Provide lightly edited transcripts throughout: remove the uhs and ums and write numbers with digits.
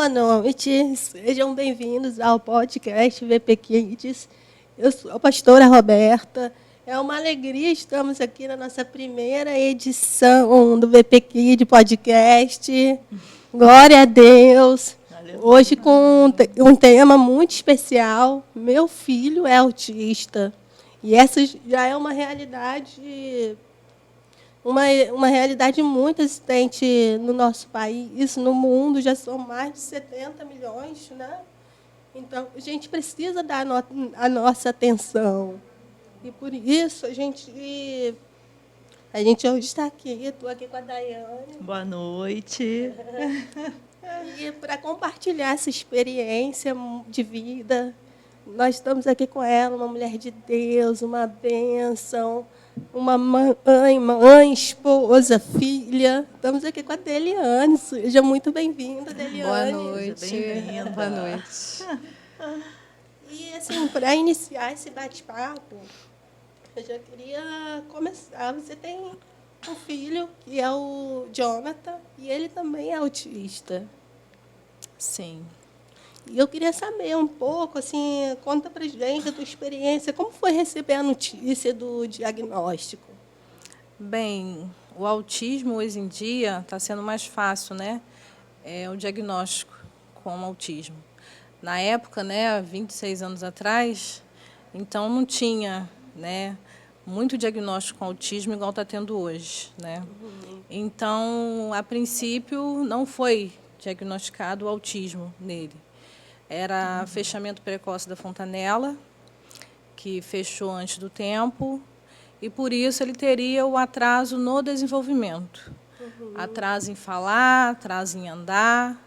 Boa noite, sejam bem-vindos ao podcast VP Kids. Eu sou a pastora Roberta. É uma alegria, estamos aqui na nossa primeira edição do VP Kids Podcast. Glória a Deus. Hoje com um tema muito especial. Meu filho é autista. E essa já é uma realidade... Uma realidade muito existente no nosso país, no mundo, já são mais de 70 milhões, né? Então, a gente precisa dar a nossa atenção. E, por isso, a gente hoje está aqui, estou aqui com a Daiane. Boa noite. E para compartilhar essa experiência de vida, nós estamos aqui com ela, uma mulher de Deus, uma bênção, uma mãe, esposa, filha. Estamos aqui com a Deliane. Seja muito bem-vinda, Deliane. Boa noite. Bem-vinda. Boa noite. E, assim, para iniciar esse bate-papo, eu já queria começar. Você tem um filho, que é o Jonathan, e ele também é autista. Sim. E eu queria saber um pouco, assim, conta pra gente a tua experiência, como foi receber a notícia do diagnóstico? Bem, o autismo hoje em dia está sendo mais fácil, né? O diagnóstico com autismo. Na época, né, há 26 anos atrás, então não tinha, né, muito diagnóstico com autismo igual está tendo hoje, né? Então, a princípio, não foi diagnosticado o autismo nele. Era fechamento precoce da fontanela, que fechou antes do tempo, e por isso ele teria o atraso no desenvolvimento. Atraso em falar, atraso em andar.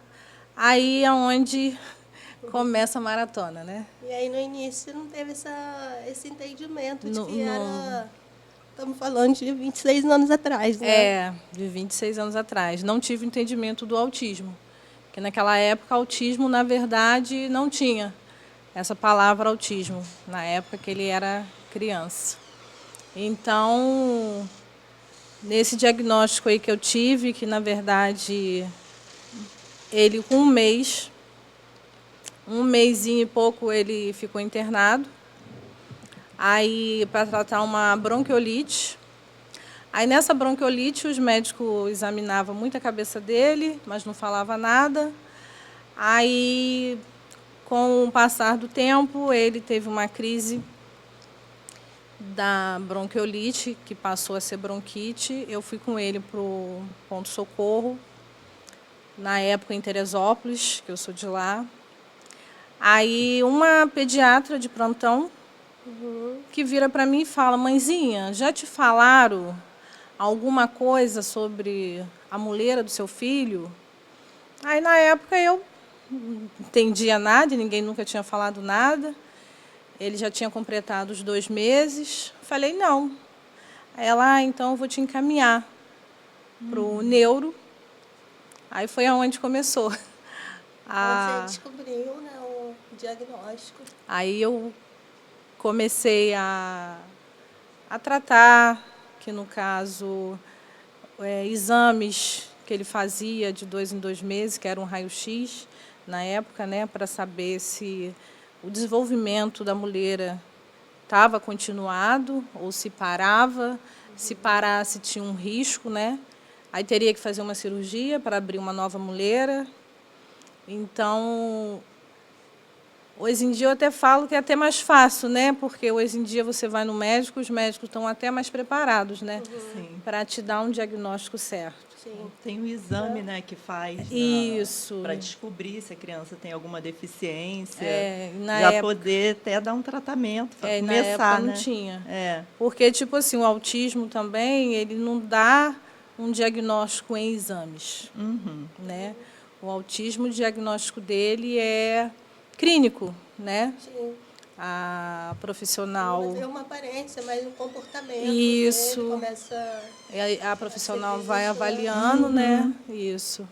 Aí é onde começa a maratona, né? E aí, no início, não teve esse entendimento de que era... Estamos falando de 26 anos atrás, né? De 26 anos atrás. Não tive entendimento do autismo. Porque naquela época, autismo, na verdade, não tinha essa palavra autismo, na época que ele era criança. Então, nesse diagnóstico aí que eu tive, que, na verdade, ele com um mêsinho e pouco, ele ficou internado. Aí, para tratar uma bronquiolite. Aí, nessa bronquiolite, os médicos examinavam muito a cabeça dele, mas não falava nada. Aí, com o passar do tempo, ele teve uma crise da bronquiolite, que passou a ser bronquite. Eu fui com ele para o ponto-socorro, na época em Teresópolis, que eu sou de lá. Aí, uma pediatra de plantão, que vira para mim e fala: mãezinha, já te falaram alguma coisa sobre a muleira do seu filho? Aí, na época, eu não entendia nada, ninguém nunca tinha falado nada. Ele já tinha completado os 2 meses. Falei, não. Aí ela, então eu vou te encaminhar para o neuro. Aí foi aonde começou. Você descobriu, né, o diagnóstico. Aí eu comecei a tratar, que no caso, exames que ele fazia de 2 em 2 meses, que era um raio-x na época, né, para saber se o desenvolvimento da muleira estava continuado ou se parava. Se parasse, tinha um risco, né? Aí teria que fazer uma cirurgia para abrir uma nova muleira. Então, hoje em dia eu até falo que é até mais fácil, né? Porque hoje em dia você vai no médico, os médicos estão até mais preparados, né? Para te dar um diagnóstico certo. Sim. Tem um exame, né, que faz para descobrir se a criança tem alguma deficiência, já época, poder até dar um tratamento, para começar, na época não né? tinha. Porque, tipo assim, o autismo também, ele não dá um diagnóstico em exames, né? O autismo, o diagnóstico dele é clínico, né? Sim. A profissional... Não é uma aparência, mas um comportamento. Isso. Dele começa a profissional vai avaliando, né? Isso.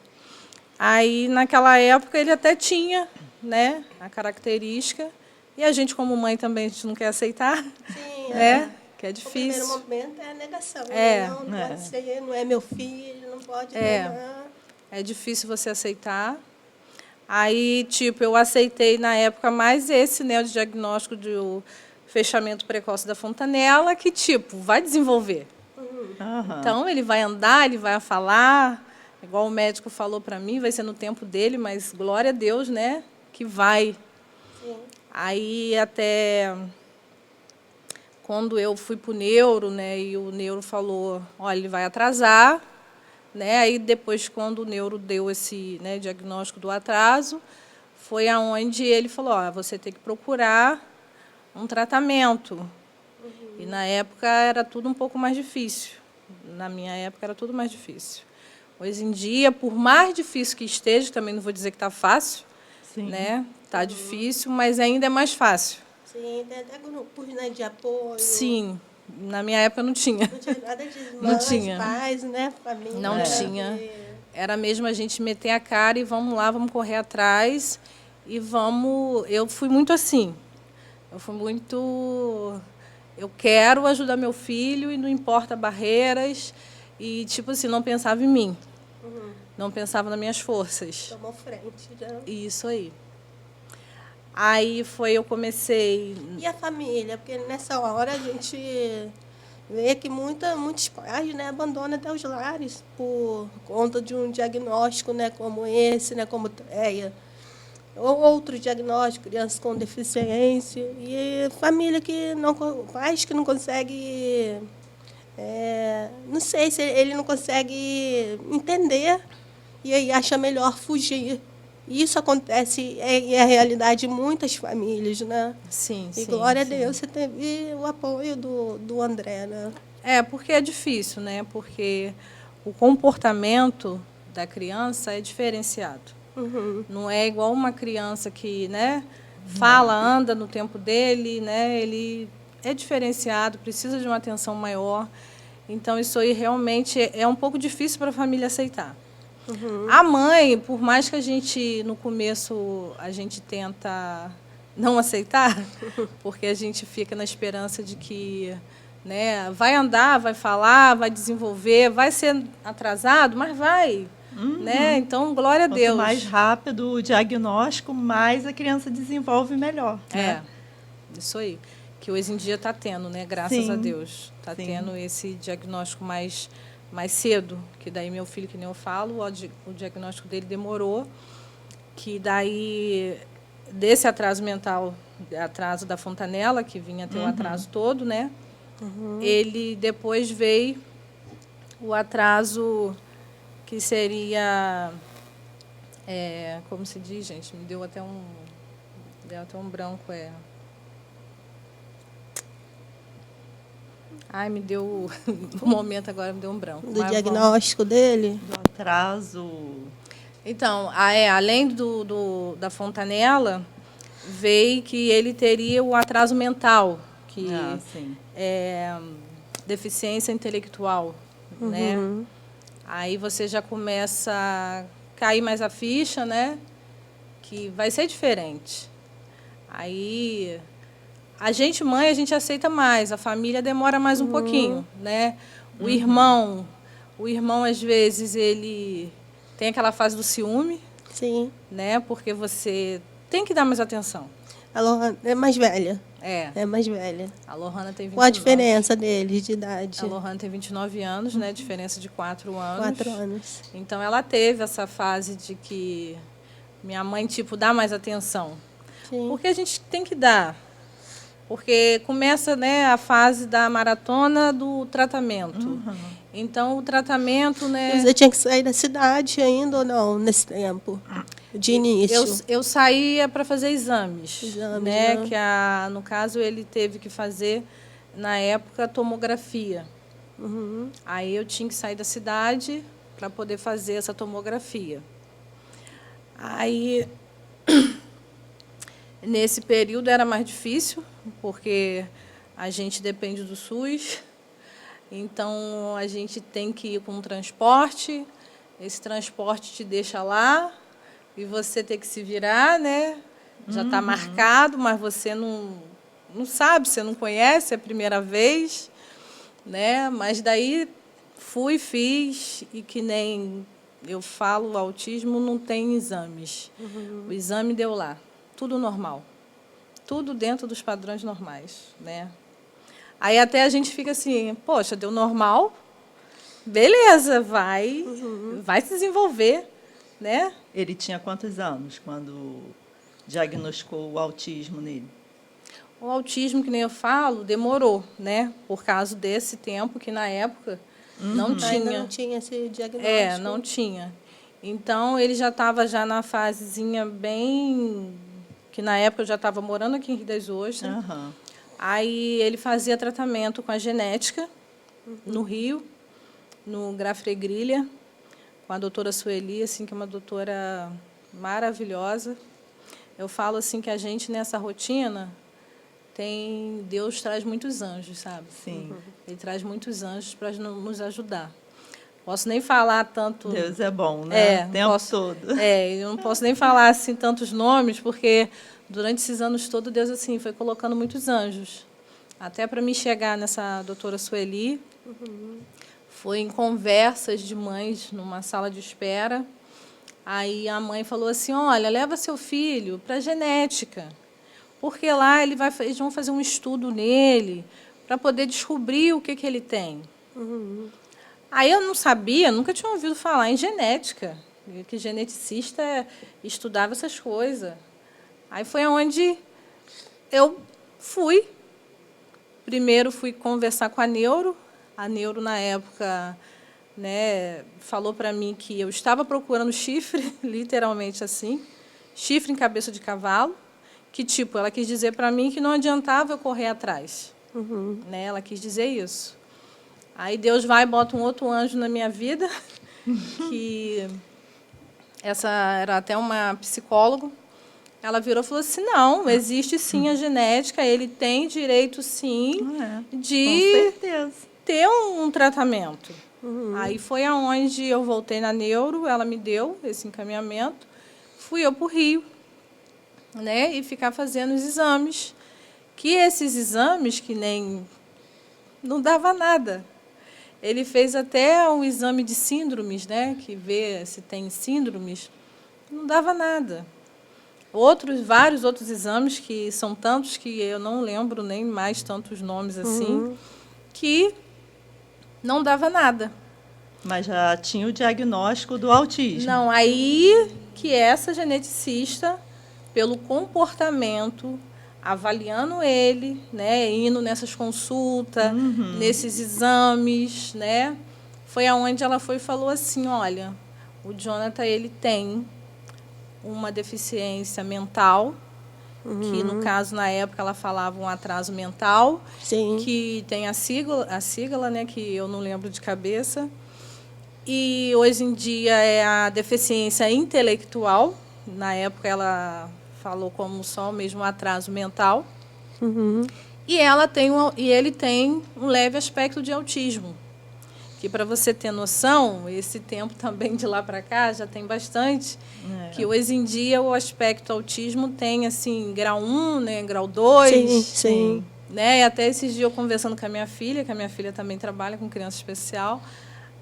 Aí, naquela época, ele até tinha, né, a característica. E a gente, como mãe, também a gente não quer aceitar. Sim, né? Que é difícil. O primeiro momento é a negação. Não pode ser, não é meu filho, não pode. É difícil você aceitar. Aí, tipo, eu aceitei na época mais esse, né, o diagnóstico do fechamento precoce da fontanela, que, tipo, vai desenvolver. Então, ele vai andar, ele vai falar, igual o médico falou para mim, vai ser no tempo dele, mas glória a Deus, né, que vai. Sim. Aí, até quando eu fui para o neuro, né, e o neuro falou, olha, ele vai atrasar, né, aí depois, quando o neuro deu esse, né, diagnóstico do atraso, foi aonde ele falou, ó, você tem que procurar um tratamento. E, na época, era tudo um pouco mais difícil. Na minha época, era tudo mais difícil. Hoje em dia, por mais difícil que esteja, também não vou dizer que está fácil, né? Está difícil, mas ainda é mais fácil. Sim, tem até grupos, né, de apoio. Sim, na minha época não tinha. Não tinha nada de Não tinha. pais, né, família. Não tinha. Era mesmo a gente meter a cara e vamos lá, vamos correr atrás e vamos... Eu fui muito assim. Eu fui muito... Eu quero ajudar meu filho e não importa barreiras. E, tipo assim, não pensava em mim. Não pensava nas minhas forças. Tomou frente, já. Isso aí. Aí eu comecei... E a família? Porque nessa hora a gente vê que muitos pais, né, abandonam até os lares por conta de um diagnóstico, né, como esse, né, como TREA. Ou outro diagnóstico, crianças com deficiência. E família que não... Pais que não conseguem... não sei se ele não consegue entender e aí acha melhor fugir. Isso acontece, é a realidade de muitas famílias, né? Sim, e sim. glória sim. a Deus, você teve o apoio do André, né? Porque é difícil, né? Porque o comportamento da criança é diferenciado. Não é igual uma criança que, né, fala, anda no tempo dele, né? Ele é diferenciado, precisa de uma atenção maior. Então, isso aí realmente é um pouco difícil para a família aceitar. A mãe, por mais que a gente, no começo, a gente tenta não aceitar, porque a gente fica na esperança de que, né, vai andar, vai falar, vai desenvolver, vai ser atrasado, mas vai. Né? Então, glória a Deus. Quanto mais rápido o diagnóstico, mais a criança desenvolve melhor. Né? Isso aí. Que hoje em dia está tendo, né? Graças a Deus. Está tendo esse diagnóstico mais cedo, que daí meu filho, que nem eu falo, o diagnóstico dele demorou, que daí, desse atraso mental, atraso da fontanela, que vinha ter o atraso todo, né? Ele depois veio o atraso que seria, como se diz, gente, me deu até um branco, Ai, me deu um momento agora, me deu um branco. Do diagnóstico dele? Do atraso. Então, além da fontanela, veio que ele teria o atraso mental, que é deficiência intelectual, né? Aí você já começa a cair mais a ficha, né? Que vai ser diferente. Aí a gente, mãe, a gente aceita mais, a família demora mais um pouquinho, né? O irmão, às vezes, ele tem aquela fase do ciúme. Sim. Né? Porque você tem que dar mais atenção. A Lohana é mais velha. É mais velha. A Lohana tem 29. Qual a diferença deles de idade? A Lohana tem 29 anos, né? Diferença de 4 anos. 4 anos. Então, ela teve essa fase de que minha mãe, tipo, dá mais atenção. Sim. Porque a gente tem que dar. Porque começa, né, a fase da maratona do tratamento. Então, o tratamento, né... Você tinha que sair da cidade ainda ou não, nesse tempo? De início? Eu saía para fazer exames, né? Né? Que no caso ele teve que fazer na época tomografia. Aí eu tinha que sair da cidade para poder fazer essa tomografia. Aí nesse período era mais difícil, porque a gente depende do SUS. Então a gente tem que ir com um transporte. Esse transporte te deixa lá. E você tem que se virar, né? Já está marcado, mas você não sabe, você não conhece, é a primeira vez, né? Mas daí fiz, e que nem eu falo, o autismo não tem exames. O exame deu lá, tudo normal. Tudo dentro dos padrões normais, né? Aí até a gente fica assim, poxa, deu normal, beleza, vai se desenvolver, né? Ele tinha quantos anos quando diagnosticou o autismo nele? O autismo, que nem eu falo, demorou, né? Por causa desse tempo que, na época, não tinha. Ainda não tinha esse diagnóstico. Não tinha. Então, ele já estava já na fasezinha bem... que, na época, eu já estava morando aqui em Rio das Ostras. Aí, ele fazia tratamento com a genética, no Rio, no Grafre Grilha, com a doutora Sueli, assim, que é uma doutora maravilhosa. Eu falo assim que a gente, nessa rotina... Deus traz muitos anjos, sabe? Sim. Ele traz muitos anjos para nos ajudar. Posso nem falar tanto... Deus é bom, né? O tempo todo. Eu não posso nem falar assim tantos nomes, porque durante esses anos todos, Deus assim foi colocando muitos anjos. Até para me chegar nessa doutora Sueli, foi em conversas de mães numa sala de espera. Aí a mãe falou assim, olha, leva seu filho para a genética, porque lá eles vão fazer um estudo nele para poder descobrir o que ele tem. Aí eu não sabia, nunca tinha ouvido falar em genética, que geneticista estudava essas coisas. Aí foi onde eu fui. Primeiro fui conversar com a neuro. A neuro, na época, né, falou para mim que eu estava procurando chifre, literalmente assim, chifre em cabeça de cavalo. Que, tipo, ela quis dizer para mim que não adiantava eu correr atrás. Né? Ela quis dizer isso. Aí Deus vai e bota um outro anjo na minha vida, que essa era até uma psicóloga. Ela virou e falou assim, não, existe sim a genética, ele tem direito, sim, de ter um tratamento. Aí foi aonde eu voltei na neuro, ela me deu esse encaminhamento, fui eu para o Rio, né, e ficar fazendo os exames, que esses exames que nem não dava nada. Ele fez até um exame de síndromes, né, que vê se tem síndromes, não dava nada. Vários outros exames, que são tantos que eu não lembro nem mais tantos nomes assim, que não dava nada. Mas já tinha o diagnóstico do autismo. Não, aí que essa geneticista, pelo comportamento, avaliando ele, né, indo nessas consultas, nesses exames, né, foi aonde ela foi e falou assim, olha, o Jonathan, ele tem uma deficiência mental, que, no caso, na época, ela falava um atraso mental, que tem a sigla, né, que eu não lembro de cabeça, e hoje em dia é a deficiência intelectual. Na época, ela falou como só mesmo atraso mental. E ele tem um leve aspecto de autismo. Que, para você ter noção, esse tempo também de lá para cá já tem bastante, que hoje em dia o aspecto autismo tem assim, grau 1, né, grau 2. Sim. Né? E até esses dias eu conversando com a minha filha, que a minha filha também trabalha com criança especial.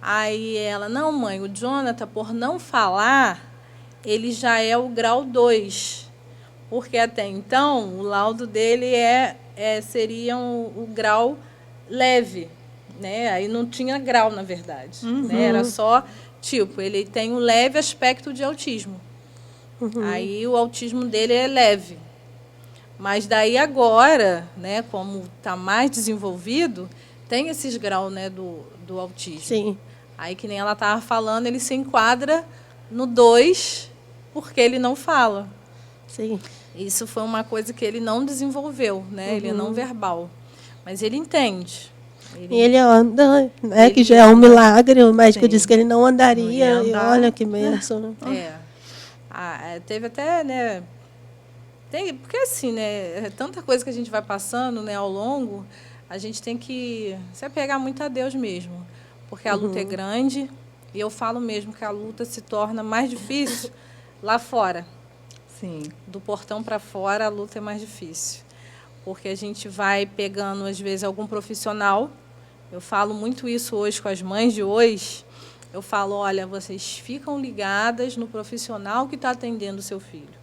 Aí ela, não, mãe, o Jonathan, por não falar, ele já é o grau 2. Porque até então o laudo dele seria o grau leve. Né? Aí não tinha grau, na verdade. Né? Era só, tipo, ele tem um leve aspecto de autismo. Aí o autismo dele é leve. Mas daí agora, né, como está mais desenvolvido, tem esses graus, né, do autismo. Sim. Aí, que nem ela estava falando, ele se enquadra no 2, porque ele não fala. Sim. Isso foi uma coisa que ele não desenvolveu, né? Ele é não verbal. Mas ele entende. Ele anda, né, que já é um milagre. O médico disse que ele não andaria. E olha que bênção. Teve até, né? Porque assim, né? É tanta coisa que a gente vai passando, né, ao longo, a gente tem que se apegar muito a Deus mesmo. Porque a luta é grande. E eu falo mesmo que a luta se torna mais difícil lá fora. Sim. Do portão para fora, a luta é mais difícil. Porque a gente vai pegando, às vezes, algum profissional. Eu falo muito isso hoje com as mães de hoje. eu falo, olha, vocês ficam ligadas no profissional que está atendendo o seu filho.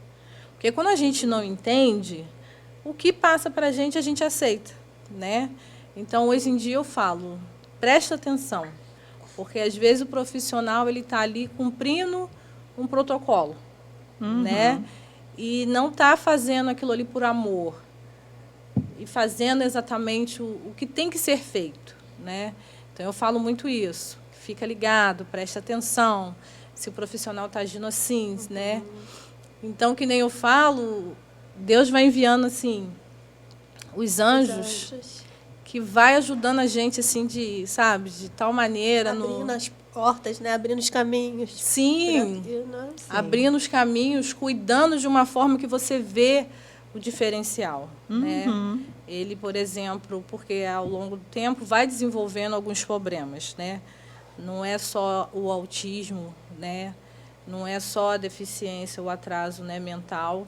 Porque quando a gente não entende, o que passa para a gente aceita, né? Então, hoje em dia, eu falo, presta atenção, porque, às vezes, o profissional está ali cumprindo um protocolo, né? E não está fazendo aquilo ali por amor, e fazendo exatamente o que tem que ser feito, né? Então, eu falo muito isso. Fica ligado, presta atenção, se o profissional está agindo assim, né? Então, que nem eu falo, Deus vai enviando, assim, os anjos que vai ajudando a gente, assim, de tal maneira... Abrindo as portas, né? Abrindo os caminhos. Sim, abrindo os caminhos, cuidando de uma forma que você vê o diferencial, né? Ele, por exemplo, porque ao longo do tempo vai desenvolvendo alguns problemas, né? Não é só o autismo, né? Não é só a deficiência, o atraso, né, mental.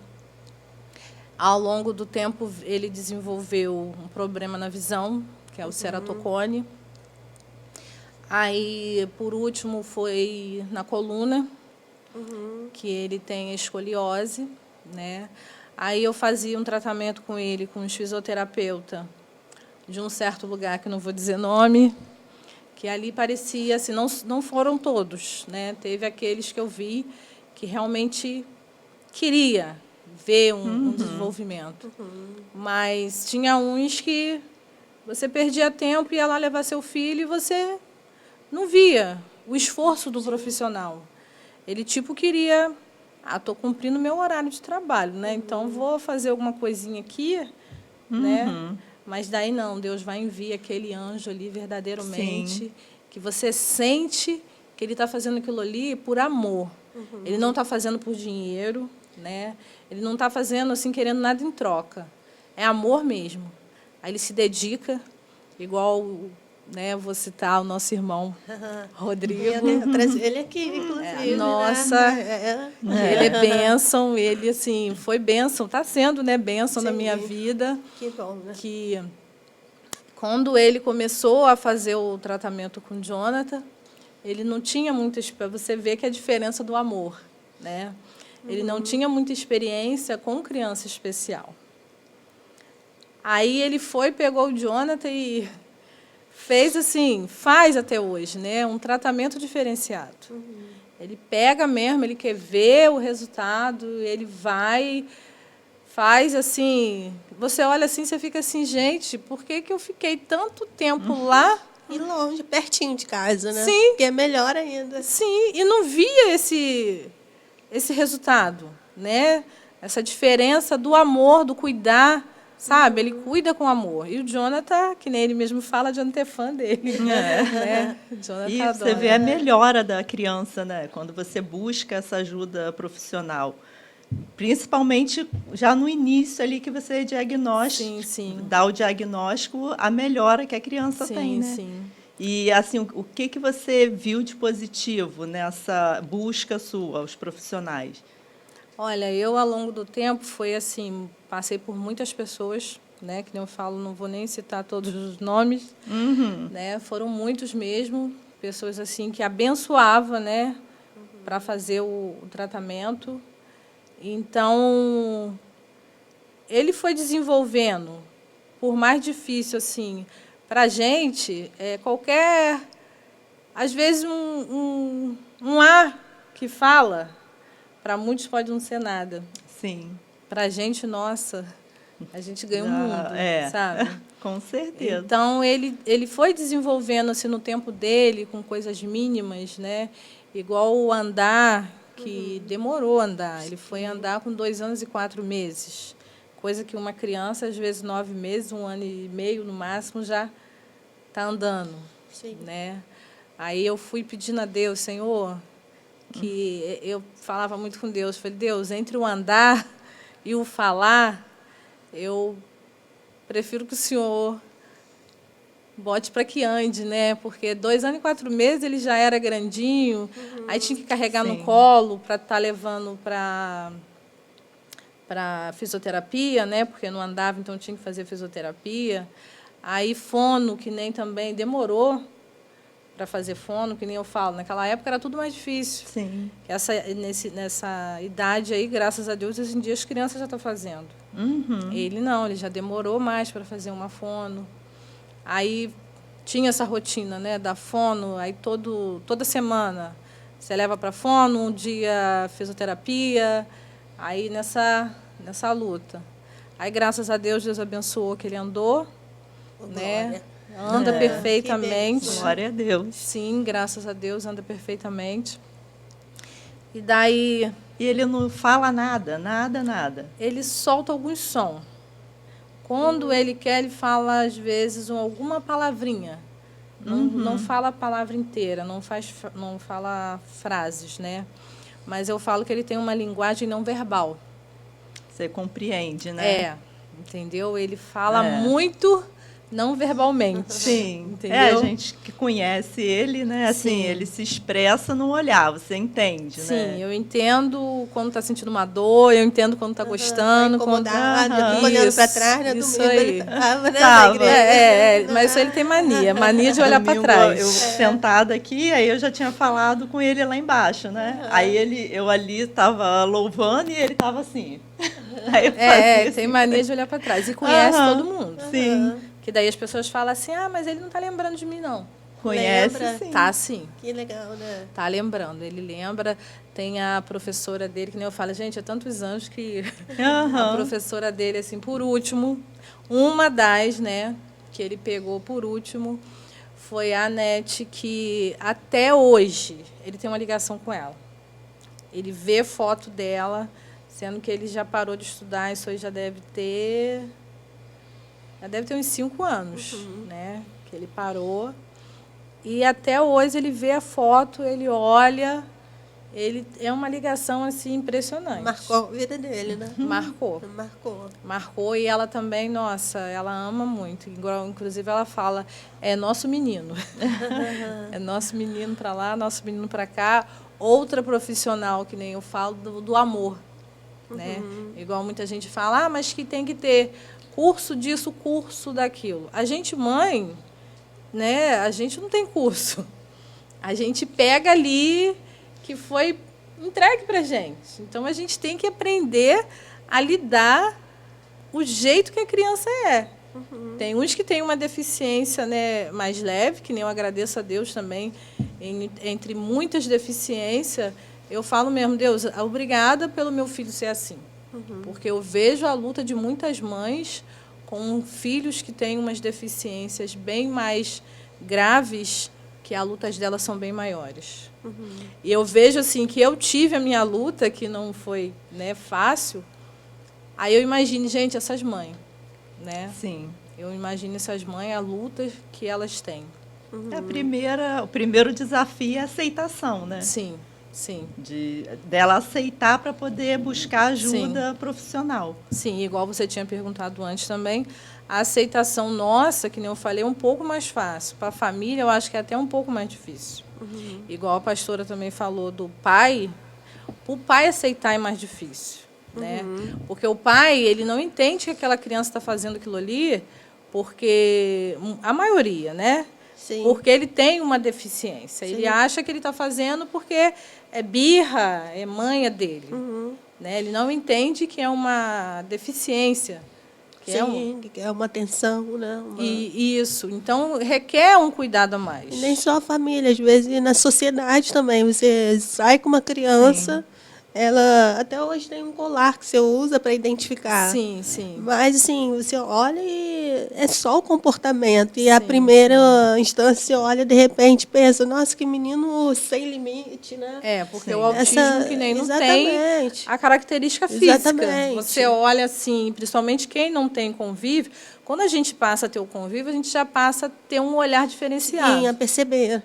Ao longo do tempo, ele desenvolveu um problema na visão, que é o ceratocone. Aí, por último, foi na coluna, que ele tem escoliose, né? Aí eu fazia um tratamento com ele, com um fisioterapeuta, de um certo lugar, que não vou dizer nome, que ali parecia, assim, não foram todos, né? Teve aqueles que eu vi que realmente queria ver um desenvolvimento. Mas tinha uns que você perdia tempo, ia lá levar seu filho e você não via o esforço do profissional. Ele, queria... estou cumprindo meu horário de trabalho, né? Então, vou fazer alguma coisinha aqui, né? Mas daí não, Deus vai enviar aquele anjo ali verdadeiramente, que você sente que ele está fazendo aquilo ali por amor. Ele não está fazendo por dinheiro, né? Ele não está fazendo assim, querendo nada em troca. É amor mesmo. Aí ele se dedica, igual, né, vou citar o nosso irmão Rodrigo. Ele aqui, inclusive. Nossa, né? Ele é bênção, ele, assim, foi bênção, está sendo, né, bênção na minha vida. Que bom, né? Que, quando ele começou a fazer o tratamento com o Jonathan, ele não tinha muita... Você vê que é a diferença do amor, né? Ele não tinha muita experiência com criança especial. Aí ele pegou o Jonathan e fez assim, faz até hoje, né, um tratamento diferenciado. Ele pega mesmo, ele quer ver o resultado, ele vai, faz assim, você olha assim, você fica assim, gente, por que eu fiquei tanto tempo lá? E longe, pertinho de casa, né? Sim. Que é melhor ainda. Sim, e não via esse resultado, né? Essa diferença do amor, do cuidar, sabe? Ele cuida com amor. E o Jonathan, que nem ele mesmo fala, Jonathan é fã dele. Né? Jonathan e você vê a melhora da criança, né? Quando você busca essa ajuda profissional. Principalmente já no início ali que você dá o diagnóstico, a melhora que a criança tem, né? Sim. E assim, o que você viu de positivo nessa busca sua aos profissionais? Olha, eu, ao longo do tempo, foi assim, passei por muitas pessoas, né, que eu falo, não vou nem citar todos os nomes, né, foram muitos mesmo, pessoas assim que abençoavam, né, para fazer o tratamento. Então, ele foi desenvolvendo, por mais difícil assim, para a gente, qualquer, às vezes um A que fala, para muitos pode não ser nada. Sim. Para a gente, nossa, a gente ganha um mundo, sabe? Com certeza. Então, ele foi desenvolvendo assim, no tempo dele, com coisas mínimas, né? Igual o andar, que demorou a andar. Ele foi andar com 2 anos e 4 meses. Coisa que uma criança, às vezes, 9 meses, 1 ano e meio, no máximo, já está andando. Sim. Né? Aí eu fui pedindo a Deus, Senhor, que eu falava muito com Deus, falei, Deus, entre o andar e o falar, eu prefiro que o Senhor bote para que ande, né? Porque 2 anos e 4 meses ele já era grandinho, aí tinha que carregar no colo para estar levando para fisioterapia, né? Porque não andava, então tinha que fazer fisioterapia. Aí fono, que nem também demorou para fazer fono, que nem eu falo. Naquela época era tudo mais difícil. Sim. Nessa idade aí, graças a Deus, hoje em dia as crianças já estão fazendo. Uhum. Ele não, ele já demorou mais para fazer uma fono. Aí tinha essa rotina, né, da fono, aí toda semana você leva para fono, um dia fisioterapia, aí nessa luta. Aí, graças a Deus, Deus abençoou que ele andou, né? Anda perfeitamente. Glória a Deus. Sim, graças a Deus, anda perfeitamente. E daí... E ele não fala nada, nada? Ele solta alguns sons. Quando ele quer, ele fala, às vezes, alguma palavrinha. Não fala a palavra inteira, não fala frases, né? Mas eu falo que ele tem uma linguagem não verbal. Você compreende, né? Entendeu? Ele fala muito não verbalmente. Sim, entendeu? A gente que conhece ele, né? Assim, ele se expressa no olhar, você entende, né? Sim, eu entendo quando está sentindo uma dor, eu entendo quando está gostando. Incomodado, olhando para trás, né? Isso domingo, aí. Mas isso ele tem mania de olhar para trás. Eu sentada aqui, aí eu já tinha falado com ele lá embaixo, né? Aí eu ali estava louvando e ele estava assim. Aí eu tem mania de olhar para trás e conhece todo mundo. Sim. Que daí as pessoas falam assim, mas ele não está lembrando de mim, não. Conhece, sim. Tá, sim. Que legal, né? Tá lembrando, ele lembra. Tem a professora dele, que nem eu falo, gente, é tantos anos que a professora dele, assim, por último, uma das, né, que ele pegou por último, foi a Nete, que até hoje ele tem uma ligação com ela. Ele vê foto dela, sendo que ele já parou de estudar, isso aí já deve ter uns 5 anos, né, que ele parou. E até hoje ele vê a foto, ele olha, ele é uma ligação assim impressionante. Marcou a vida dele, né? Marcou e ela também, nossa, ela ama muito. Inclusive ela fala, é nosso menino. É nosso menino para lá, nosso menino para cá. Outra profissional, que nem eu falo, do amor. Né? Igual muita gente fala, mas que tem que ter curso disso, curso daquilo. A gente, mãe, né? A gente não tem curso. A gente pega ali que foi entregue para a gente. Então, a gente tem que aprender a lidar o jeito que a criança é. Tem uns que têm uma deficiência, né, mais leve, que nem eu agradeço a Deus também, entre muitas deficiências, eu falo mesmo, Deus, obrigada pelo meu filho ser assim. Porque eu vejo a luta de muitas mães com filhos que têm umas deficiências bem mais graves, que as lutas delas são bem maiores. E eu vejo assim que eu tive a minha luta, que não foi, né, fácil. Aí eu imagino, gente, essas mães, né? Sim. Eu imagino essas mães, a luta que elas têm. O primeiro desafio é a aceitação, né? Sim. Dela aceitar para poder buscar ajuda profissional. Sim, igual você tinha perguntado antes também, a aceitação nossa, que nem eu falei, é um pouco mais fácil. Para a família, eu acho que é até um pouco mais difícil. Igual a pastora também falou do pai, o pai aceitar é mais difícil. Né? Porque o pai, ele não entende que aquela criança está fazendo aquilo ali, porque a maioria, né? Sim. Porque ele tem uma deficiência. Sim. Ele acha que ele está fazendo porque é birra, é manha dele. Né? Ele não entende que é uma deficiência. Que é uma atenção, né? Isso. Então, requer um cuidado a mais. E nem só a família, às vezes na sociedade também. Você sai com uma criança... Sim. Ela até hoje tem um colar que você usa para identificar. Sim. Mas, assim, você olha e é só o comportamento. E a primeira instância, você olha, de repente, pensa, nossa, que menino sem limite, né? Porque o autismo que nem não tem a característica física. Exatamente. Você olha, assim, principalmente quem não tem convívio, quando a gente passa a ter o convívio, a gente já passa a ter um olhar diferenciado. Sim, a perceber.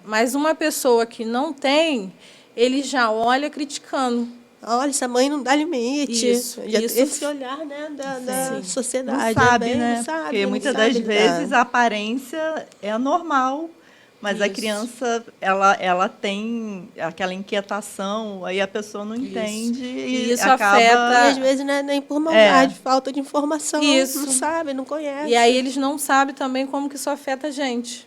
Mas uma pessoa que não tem... ele já olha criticando. Olha, essa mãe não dá limite. Isso. Esse olhar, né, da sociedade. Não sabe, né? Não sabe, porque muitas das vezes a aparência é normal, mas a criança ela tem aquela inquietação, aí a pessoa não entende e isso acaba... E às vezes não é nem por maldade, falta de informação. Isso. Não sabe, não conhece. E aí eles não sabem também como que isso afeta a gente.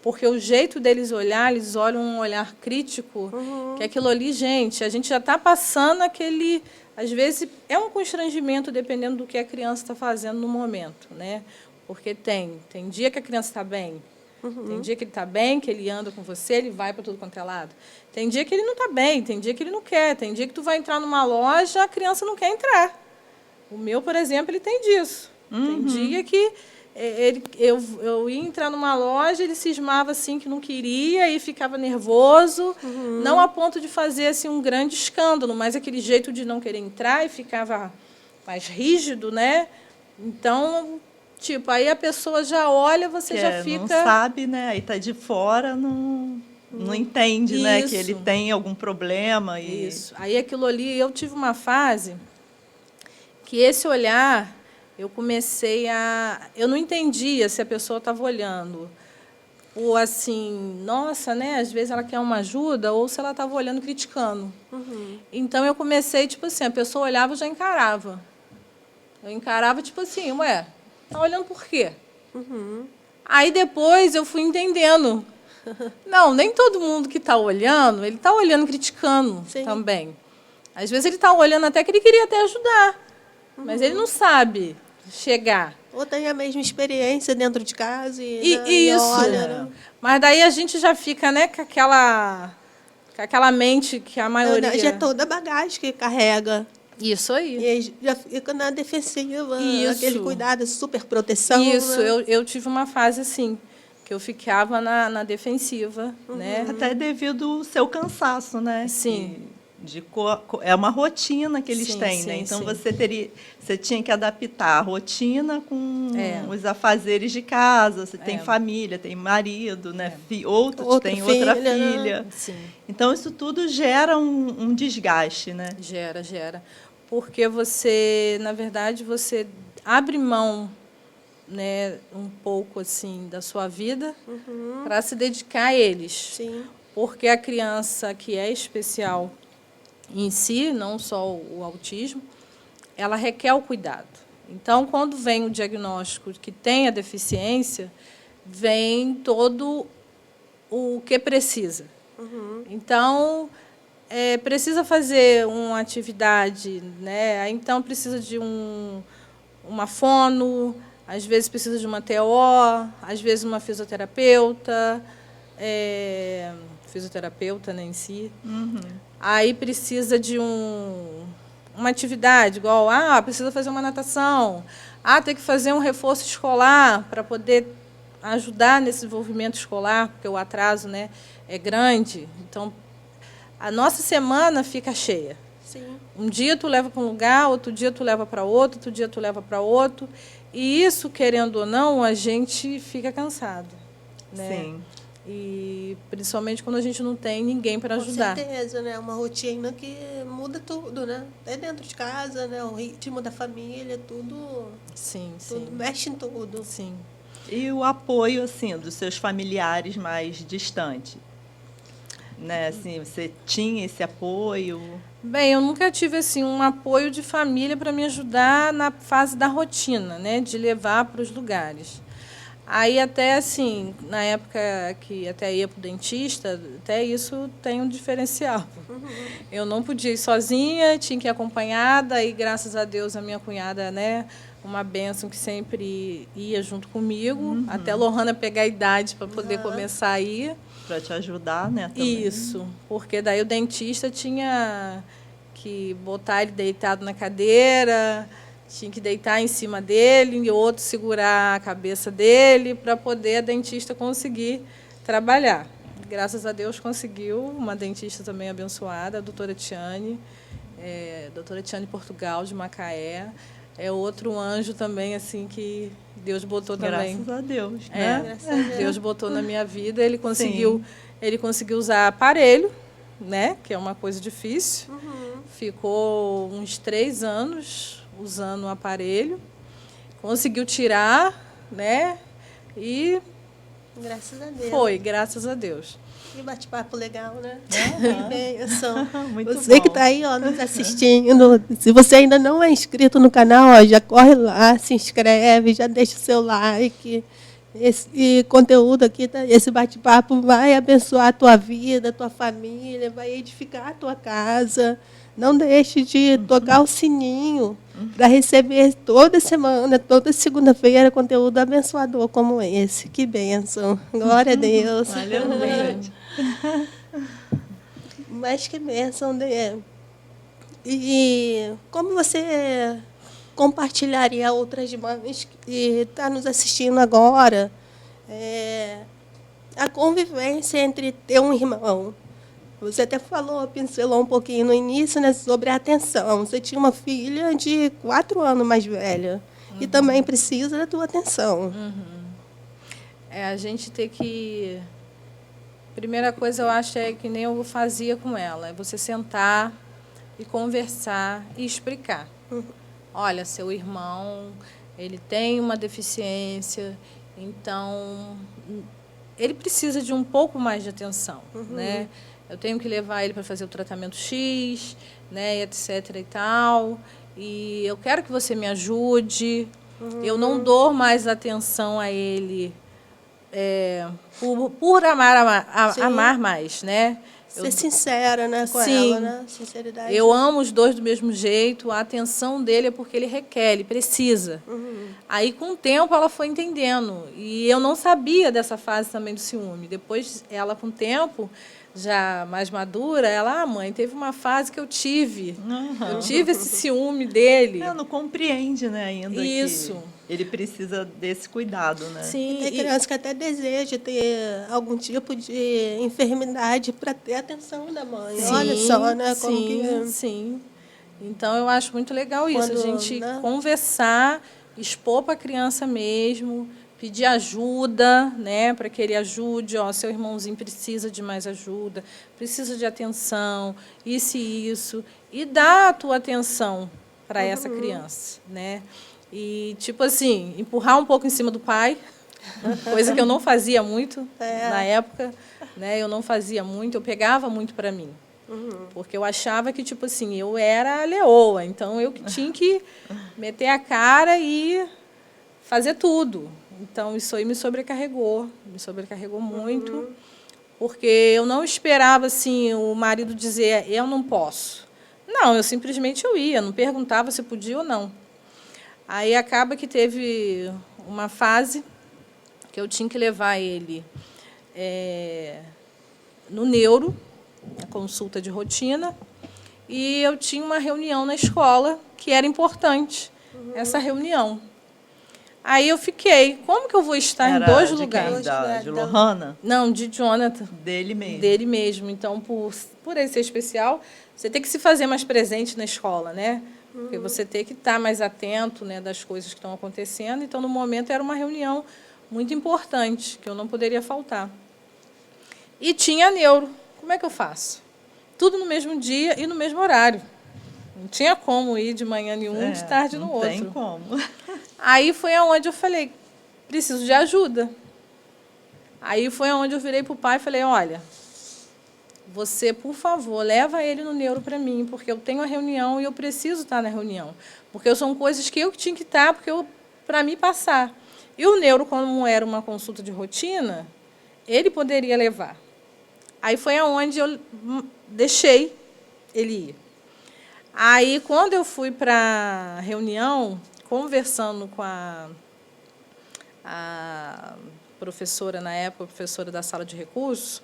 Porque o jeito deles olhar, eles olham um olhar crítico, que aquilo ali, gente, a gente já está passando aquele... Às vezes, é um constrangimento, dependendo do que a criança está fazendo no momento, né? Porque tem dia que a criança está bem, tem dia que ele está bem, que ele anda com você, ele vai para tudo quanto é lado. Tem dia que ele não está bem, tem dia que ele não quer, tem dia que tu vai entrar numa loja, a criança não quer entrar. O meu, por exemplo, ele tem disso. Tem dia que eu ia entrar numa loja, ele cismava assim que não queria e ficava nervoso, não a ponto de fazer assim um grande escândalo, mas aquele jeito de não querer entrar e ficava mais rígido, né? Então, tipo, aí a pessoa já olha, você já fica... Não sabe, né? Aí tá de fora, não entende, né? Que ele tem algum problema. Isso. Aí aquilo ali, eu tive uma fase que esse olhar... Eu comecei a... Eu não entendia se a pessoa estava olhando ou assim, nossa, né? Às vezes ela quer uma ajuda, ou se ela estava olhando criticando. Então eu comecei, tipo assim, a pessoa olhava, eu já encarava. Eu encarava, tipo assim, ué, tá olhando por quê? Aí depois eu fui entendendo. Não, nem todo mundo que está olhando, ele está olhando criticando também. Às vezes ele está olhando até que ele queria até ajudar, mas ele não sabe chegar. Ou tem a mesma experiência dentro de casa e isso. Olha, né? Mas daí a gente já fica, né, com aquela mente que a maioria... Já toda a bagagem que carrega. Isso aí. E aí já fica na defensiva, Isso. aquele cuidado, super proteção. Isso, né? eu tive uma fase assim, que eu ficava na defensiva. Né? Até devido ao seu cansaço, né? Sim. É uma rotina que eles têm, né? Então, você tinha que adaptar a rotina com os afazeres de casa. Você tem família, tem marido, né? Outros têm outra filha. Sim. Então, isso tudo gera um desgaste, né? Gera. Porque você, na verdade, você abre mão, né, um pouco assim da sua vida para se dedicar a eles. Sim. Porque a criança que é especial em si, não só o autismo, ela requer o cuidado. Então, quando vem o diagnóstico que tem a deficiência, vem todo o que precisa. Então, precisa fazer uma atividade, né? Então precisa de uma fono, às vezes precisa de uma TO, às vezes uma fisioterapeuta, né, em si. Aí precisa de uma atividade, igual, precisa fazer uma natação, tem que fazer um reforço escolar para poder ajudar nesse desenvolvimento escolar, porque o atraso, né, é grande. Então, a nossa semana fica cheia. Sim. Um dia tu leva para um lugar, outro dia tu leva para outro dia tu leva para outro. E isso, querendo ou não, a gente fica cansado. Né? Sim. E principalmente quando a gente não tem ninguém para ajudar. Com certeza, né? Uma rotina que muda tudo, né? Até dentro de casa, né? O ritmo da família, tudo. Sim. Tudo mexe em tudo. Sim. E o apoio, assim, dos seus familiares mais distantes? Né? Assim, você tinha esse apoio? Bem, eu nunca tive assim um apoio de família para me ajudar na fase da rotina, né? De levar para os lugares. Aí até assim, na época que até ia para o dentista, até isso tem um diferencial. Eu não podia ir sozinha, tinha que ir acompanhada, e graças a Deus a minha cunhada, né, uma bênção que sempre ia junto comigo, até a Lohana pegar a idade para poder começar a ir. Para te ajudar, né? Também. Isso, porque daí o dentista tinha que botar ele deitado na cadeira, tinha que deitar em cima dele e outro segurar a cabeça dele para poder a dentista conseguir trabalhar. Graças a Deus conseguiu, uma dentista também abençoada, a doutora Tiane Portugal, de Macaé. É outro anjo também, assim, que Deus botou também. Graças a Deus, né? Graças a Deus. Deus botou na minha vida. Ele conseguiu usar aparelho, né? Que é uma coisa difícil. Ficou uns 3 anos usando o aparelho, conseguiu tirar, né? E graças a Deus. Foi, graças a Deus. Que bate-papo legal, né? Que bênção. Muito você bom. que está aí, ó, nos assistindo, se você ainda não é inscrito no canal, ó, já corre lá, se inscreve, já deixa o seu like, esse conteúdo aqui, esse bate-papo vai abençoar a tua vida, a tua família, vai edificar a tua casa. Não deixe de tocar o sininho para receber toda semana, toda segunda-feira, conteúdo abençoador como esse. Que bênção. Glória a Deus. Aleluia. Mas que bênção, né? E como você compartilharia a outras mães que estão nos assistindo agora a convivência entre ter um irmão? Você até pincelou um pouquinho no início, né, sobre a atenção. Você tinha uma filha de 4 anos mais velha e também precisa da tua atenção. A gente tem que... Primeira coisa, eu acho, é que nem eu fazia com ela. É você sentar e conversar e explicar. Olha, seu irmão, ele tem uma deficiência, então ele precisa de um pouco mais de atenção, né? Eu tenho que levar ele para fazer o tratamento X, né, etc. e tal, e eu quero que você me ajude. Eu não dou mais atenção a ele por amar mais, né? Ser sincera, né, com ela, né? Sinceridade. Eu amo os dois do mesmo jeito, a atenção dele é porque ele requer, ele precisa. Aí, com o tempo, ela foi entendendo. E eu não sabia dessa fase também do ciúme. Depois, ela, com o tempo, já mais madura, ela, mãe, teve uma fase que eu tive. Eu tive esse ciúme dele. Ela não compreende, né, ainda. Isso. Que ele precisa desse cuidado, né? Sim. Tem criança que até deseja ter algum tipo de enfermidade para ter a atenção da mãe. Sim, Olha só, né? Como sim, que... sim. Então, eu acho muito legal isso, Quando, a gente né? conversar, expor para a criança mesmo, pedir ajuda, né, para que ele ajude. Ó, seu irmãozinho precisa de mais ajuda, precisa de atenção, isso e isso. E dá a tua atenção para essa criança, né? E, tipo assim, empurrar um pouco em cima do pai, coisa que eu não fazia muito na época, né? Eu não fazia muito, eu pegava muito para mim. Porque eu achava que, tipo assim, eu era a leoa, então eu que tinha que meter a cara e fazer tudo. Então, isso aí me sobrecarregou muito, porque eu não esperava, assim, o marido dizer, eu não posso. Não, eu simplesmente ia, não perguntava se podia ou não. Aí, acaba que teve uma fase que eu tinha que levar ele no neuro, a consulta de rotina, e eu tinha uma reunião na escola que era importante, essa reunião. Aí eu fiquei, como que eu vou estar em dois lugares? De Lohana? Não, de Jonathan. Dele mesmo. Dele mesmo. Então, por ele ser especial, você tem que se fazer mais presente na escola, né? Porque você tem que estar mais atento, né, das coisas que estão acontecendo. Então, no momento, era uma reunião muito importante, que eu não poderia faltar. E tinha neuro. Como é que eu faço? Tudo no mesmo dia e no mesmo horário. Não tinha como ir de manhã em um, de tarde no outro. Não tem como. Aí foi aonde eu falei, preciso de ajuda. Aí foi aonde eu virei para o pai e falei, olha, você, por favor, leva ele no neuro para mim, porque eu tenho a reunião e eu preciso estar na reunião. Porque são coisas que eu tinha que estar para me passar. E o neuro, como era uma consulta de rotina, ele poderia levar. Aí foi aonde eu deixei ele ir. Aí, quando eu fui para a reunião, conversando com a professora, na época, a professora da sala de recursos,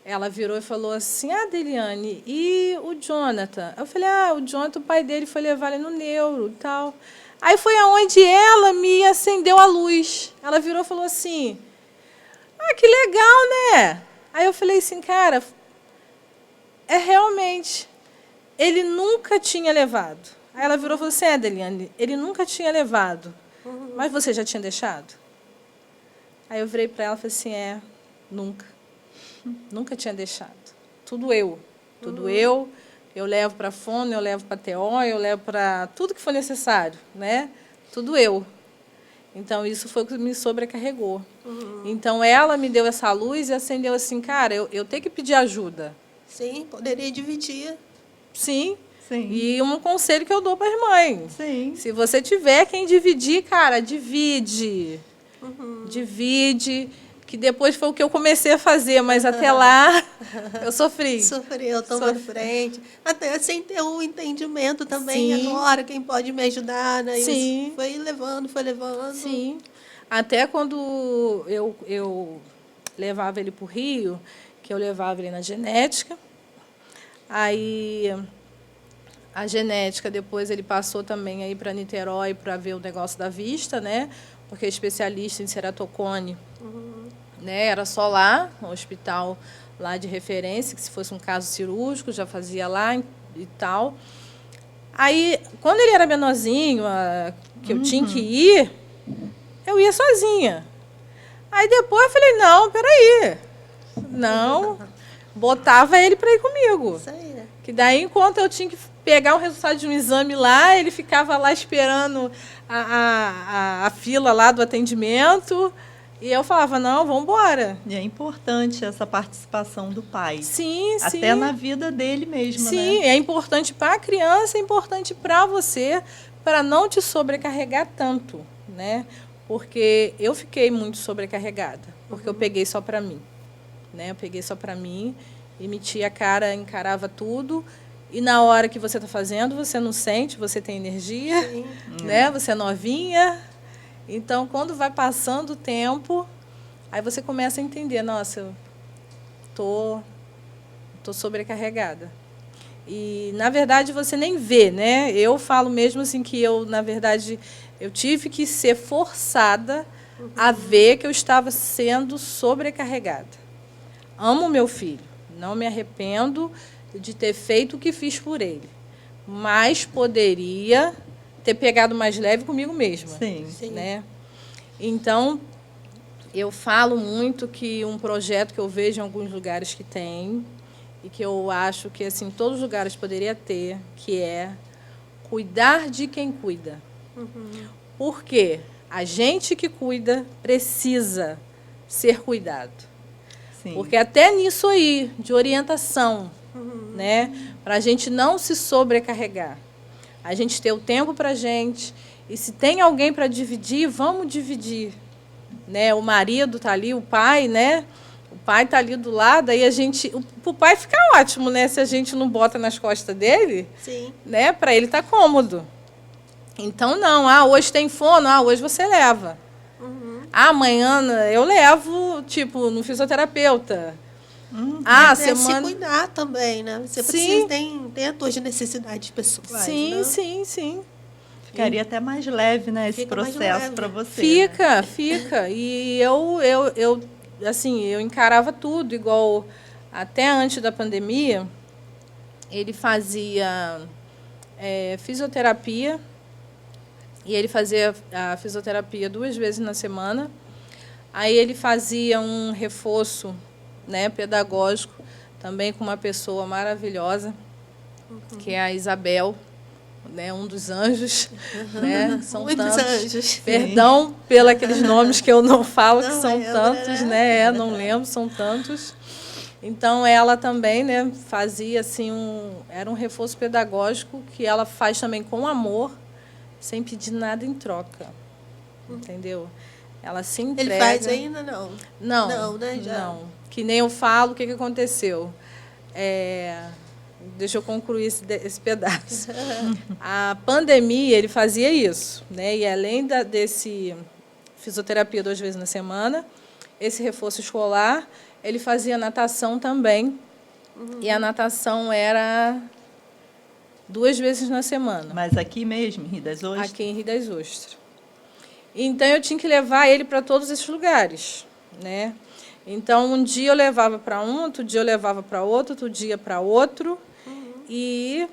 ela virou e falou assim, Deliane, e o Jonathan? Eu falei, o Jonathan, o pai dele foi levar ele no neuro e tal. Aí foi aonde ela me acendeu a luz. Ela virou e falou assim, que legal, né? Aí eu falei assim, cara, realmente, ele nunca tinha levado. Aí ela virou e falou assim, Deliane, ele nunca tinha levado, mas você já tinha deixado? Aí eu virei para ela e falei assim, nunca. Nunca tinha deixado. Tudo eu. Eu levo para a fono, eu levo para a TO, eu levo para tudo que for necessário, né? Tudo eu. Então, isso foi o que me sobrecarregou. Então, ela me deu essa luz e acendeu assim, cara, eu tenho que pedir ajuda. Sim, poderia dividir. Sim. Sim. E um conselho que eu dou para as mães. Sim. Se você tiver quem dividir, cara, divide. divide, que depois foi o que eu comecei a fazer, mas até lá eu sofri. Sofreu, tomando frente. Até sem ter o entendimento também. Sim. Agora, quem pode me ajudar, né? Sim. Isso foi levando. Sim. Até quando eu levava ele para o Rio, que eu levava ele na genética, aí a genética, depois ele passou também aí para Niterói para ver o negócio da vista, né? Porque é especialista em ceratocone. Né, era só lá, no hospital lá de referência, que se fosse um caso cirúrgico, já fazia lá e tal. Aí, quando ele era menorzinho, que eu tinha que ir, eu ia sozinha. Aí depois eu falei, não, peraí. Não, botava ele para ir comigo. Isso aí, né? Que daí, enquanto eu tinha que pegar o resultado de um exame lá, ele ficava lá esperando a fila lá do atendimento. E eu falava, não, vamos embora. E é importante essa participação do pai. Sim. Até na vida dele mesmo, né? Sim, é importante para a criança, é importante para você, para não te sobrecarregar tanto, né? Porque eu fiquei muito sobrecarregada, porque eu peguei só para mim, né? Eu peguei só para mim e metia a cara, encarava tudo. E na hora que você está fazendo, você não sente, você tem energia, né? Você é novinha. Então, quando vai passando o tempo, aí você começa a entender, nossa, eu tô sobrecarregada. E, na verdade, você nem vê, né? Eu falo mesmo assim que eu, na verdade, eu tive que ser forçada a ver que eu estava sendo sobrecarregada. Amo meu filho, não me arrependo de ter feito o que fiz por ele, mas poderia ter pegado mais leve comigo mesma. Sim. Né? Então, eu falo muito que um projeto que eu vejo em alguns lugares que tem, e que eu acho que assim todos os lugares poderia ter, que é cuidar de quem cuida. Porque a gente que cuida precisa ser cuidado. Sim. Porque até nisso aí, de orientação, né? Para a gente não se sobrecarregar. A gente ter o tempo para a gente. E se tem alguém para dividir, vamos dividir. Né? O marido está ali, o pai, né? O pai está ali do lado, aí a gente... O pai fica ótimo, né? Se a gente não bota nas costas dele, sim, né? Para ele tá cômodo. Então, não. Hoje tem fono, hoje você leva. Amanhã eu levo, tipo, no fisioterapeuta. Se cuidar também, né? Você precisa, tem as suas necessidades pessoais. Sim, né? sim. Ficaria até mais leve, né, esse processo para você. Fica. E eu encarava tudo, igual até antes da pandemia, ele fazia fisioterapia, e ele fazia a fisioterapia 2 vezes na semana. Aí ele fazia um reforço, né, pedagógico, também com uma pessoa maravilhosa, que é a Isabel, né, um dos anjos, né? São muitos tantos. Anjos. Perdão pelos aqueles nomes que eu não falo, que são tantos, né? Não lembro, são tantos. Então ela também, né, fazia assim era um reforço pedagógico que ela faz também com amor, sem pedir nada em troca. Entendeu? Ela se entrega. Ele faz ainda não? Não, né? Já. Não. Que nem eu falo, o que aconteceu? Deixa eu concluir esse pedaço. A pandemia, ele fazia isso, né? E além desse fisioterapia 2 vezes na semana, esse reforço escolar, ele fazia natação também. E a natação era 2 vezes na semana. Mas aqui mesmo, em Rio das Ostras? Aqui em Rio das Ostras. Então, eu tinha que levar ele para todos esses lugares, né? Então, um dia eu levava para um, outro dia eu levava para outro dia para outro. E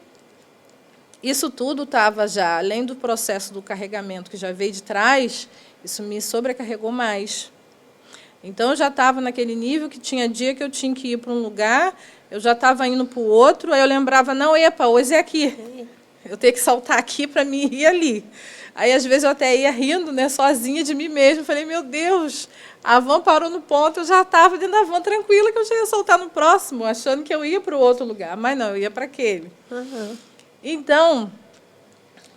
isso tudo estava já, além do processo do carregamento que já veio de trás, isso me sobrecarregou mais. Então, eu já estava naquele nível que tinha dia que eu tinha que ir para um lugar, eu já estava indo para o outro, aí eu lembrava, não, epa, hoje é aqui. Eu tenho que saltar aqui para mim ir ali. Aí, às vezes, eu até ia rindo, né, sozinha de mim mesma. Falei, meu Deus, a van parou no ponto, eu já estava dentro da van tranquila, que eu já ia soltar no próximo, achando que eu ia para o outro lugar. Mas não, eu ia para aquele. Então,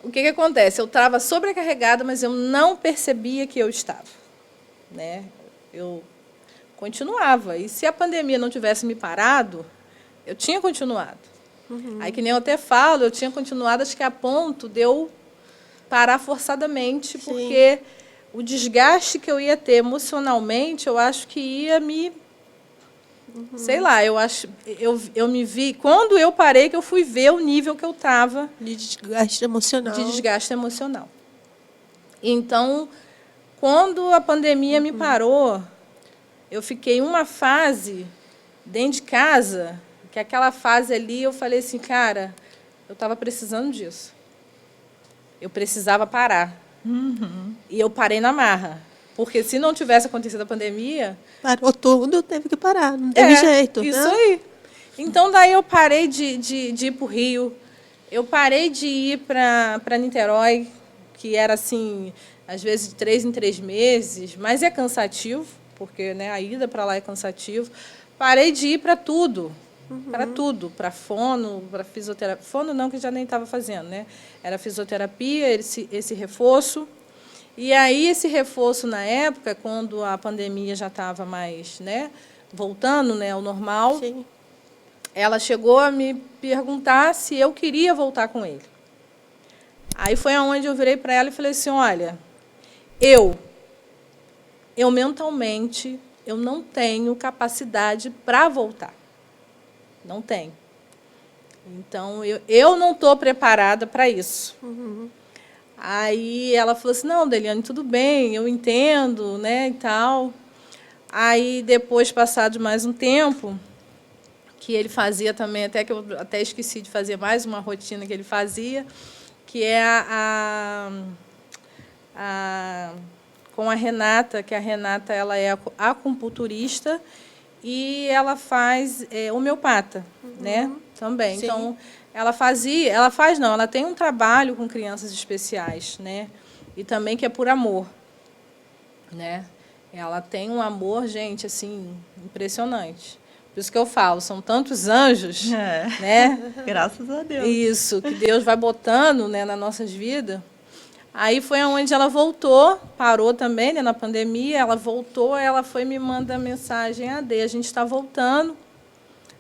o que acontece? Eu estava sobrecarregada, mas eu não percebia que eu estava. né? Eu continuava. E se a pandemia não tivesse me parado, eu tinha continuado. Aí, que nem eu até falo, eu tinha continuado, acho que a ponto de eu parar forçadamente, porque o desgaste que eu ia ter emocionalmente, eu acho que ia me... Sei lá, eu me vi... Quando eu parei, que eu fui ver o nível que eu estava... De desgaste emocional. De desgaste emocional. Então, quando a pandemia me parou, eu fiquei uma fase dentro de casa, que aquela fase ali, eu falei assim, cara, eu estava precisando disso. Eu precisava parar. E eu parei na marra. Porque se não tivesse acontecido a pandemia... Parou tudo, teve que parar, não teve jeito. Isso né? aí. Então, daí eu parei de ir para o Rio, eu parei de ir para Niterói, que era assim, às vezes de 3 em 3 meses, mas é cansativo, porque, né, a ida para lá é cansativo. Parei de ir para tudo. Para tudo, para fono, para fisioterapia. Fono não, que já nem estava fazendo, né? Era fisioterapia, esse reforço. E aí, esse reforço, na época, quando a pandemia já estava mais, né, voltando, né, ao normal, Sim. ela chegou a me perguntar se eu queria voltar com ele. Aí foi aonde eu virei para ela e falei assim, olha, eu mentalmente, eu não tenho capacidade para voltar. Não tenho. Então, eu não estou preparada para isso. Aí ela falou assim, não, Deliane, tudo bem, eu entendo, né, e tal. Aí, depois, passado mais um tempo, que ele fazia também, até que eu até esqueci de fazer mais uma rotina que ele fazia, que é com a Renata, que a Renata ela é acupunturista, e ela faz homeopata, né? Também. Sim. Então, ela tem um trabalho com crianças especiais, né? E também que é por amor, né? Ela tem um amor, gente, assim, impressionante. Por isso que eu falo, são tantos anjos, né? Graças a Deus. Isso, que Deus vai botando, né, nas nossas vidas. Aí foi onde ela voltou, parou também, né, na pandemia, ela voltou, ela foi me mandar mensagem, a gente está voltando,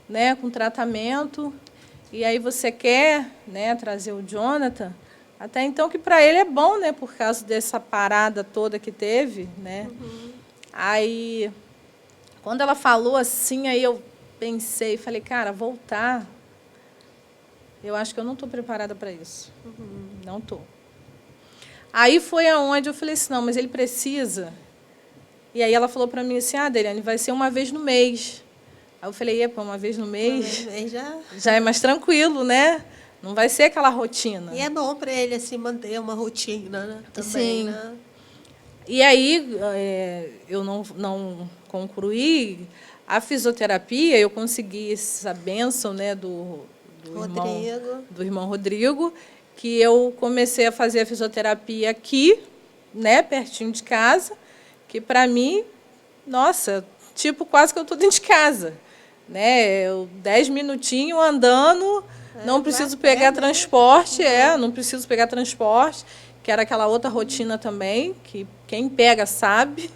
né, com tratamento, e aí você quer, né, trazer o Jonathan, até então que para ele é bom, né, por causa dessa parada toda que teve, né. Aí, quando ela falou assim, aí eu pensei, falei, cara, voltar, eu acho que eu não estou preparada para isso, não estou. Aí foi aonde eu falei assim, não, mas ele precisa. E aí ela falou para mim assim, Deliane, vai ser uma vez no mês. Aí eu falei, uma vez no mês já é mais tranquilo, né? Não vai ser aquela rotina. E é bom para ele assim, manter uma rotina, né? Também, sim. Né? E aí eu não concluí a fisioterapia, eu consegui essa bênção, né, do irmão Rodrigo, que eu comecei a fazer a fisioterapia aqui, né, pertinho de casa, que para mim, nossa, tipo, quase que eu estou dentro de casa, né? 10 minutinhos andando, não preciso pegar transporte, não preciso pegar transporte, que era aquela outra rotina também, que quem pega sabe,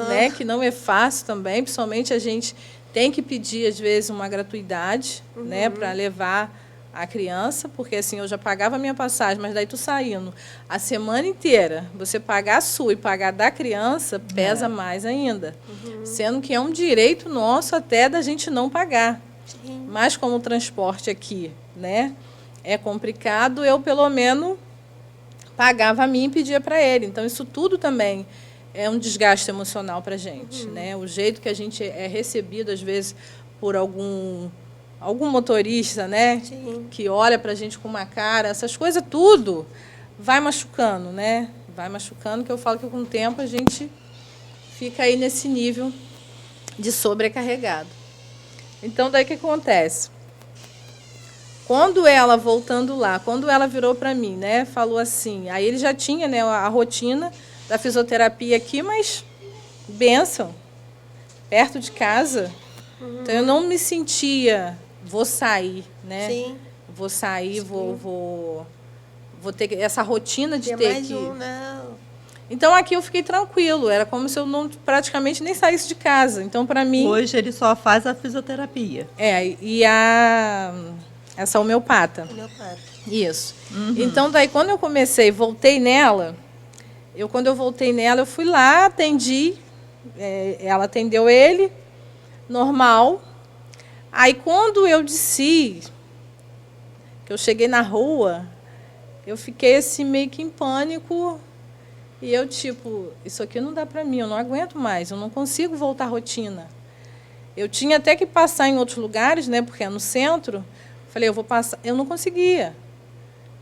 né, que não é fácil também, principalmente a gente tem que pedir, às vezes, uma gratuidade, né, para levar a criança, porque assim, eu já pagava a minha passagem, mas daí tu saindo a semana inteira, você pagar a sua e pagar da criança, pesa mais ainda. Sendo que é um direito nosso até da gente não pagar. Sim. Mas como o transporte aqui, né, é complicado, eu pelo menos pagava a mim e pedia para ele. Então, isso tudo também é um desgaste emocional para a gente. Né? O jeito que a gente é recebido, às vezes, por algum motorista, né? Sim. Que olha para a gente com uma cara, essas coisas tudo vai machucando, né? Vai machucando, que eu falo que com o tempo a gente fica aí nesse nível de sobrecarregado. Então, daí o que acontece? Quando ela, voltando lá, quando ela virou para mim, né, falou assim, aí ele já tinha, né, a rotina da fisioterapia aqui, mas bênção, perto de casa. Então, eu não me sentia, vou sair, né? Sim. Vou sair, vou ter essa rotina de ter mais que... um, né? Então, aqui eu fiquei tranquilo. Era como se eu não, praticamente nem saísse de casa. Então, para mim... Hoje ele só faz a fisioterapia. E essa homeopata. Isso. Então, daí, quando eu voltei nela, quando eu voltei nela, eu fui lá, atendi. Ela atendeu ele, normal. Aí, quando eu desci, que eu cheguei na rua, eu fiquei assim, meio que em pânico. E eu, tipo, isso aqui não dá para mim, eu não aguento mais, eu não consigo voltar à rotina. Eu tinha até que passar em outros lugares, né, porque é no centro. Falei, eu vou passar. Eu não conseguia.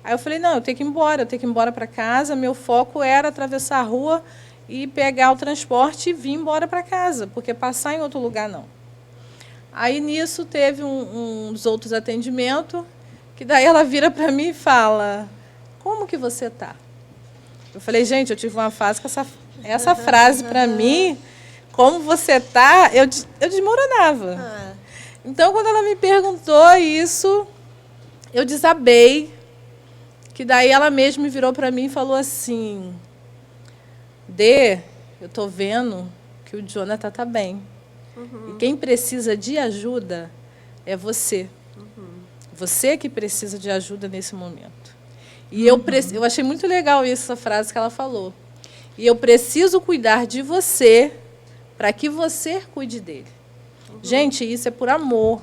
Aí eu falei, não, eu tenho que ir embora para casa. Meu foco era atravessar a rua e pegar o transporte e vir embora para casa, porque passar em outro lugar, não. Aí, nisso, teve uns outros atendimentos, que daí ela vira para mim e fala, como que você está? Eu falei, gente, eu tive uma fase que essa frase, para mim, como você está, eu desmoronava. Então, quando ela me perguntou isso, eu desabei, que daí ela mesma me virou para mim e falou assim, Dê, eu estou vendo que o Jonathan está bem. E quem precisa de ajuda é você. Você que precisa de ajuda nesse momento. E eu achei muito legal essa frase que ela falou. E eu preciso cuidar de você para que você cuide dele. Gente, isso é por amor.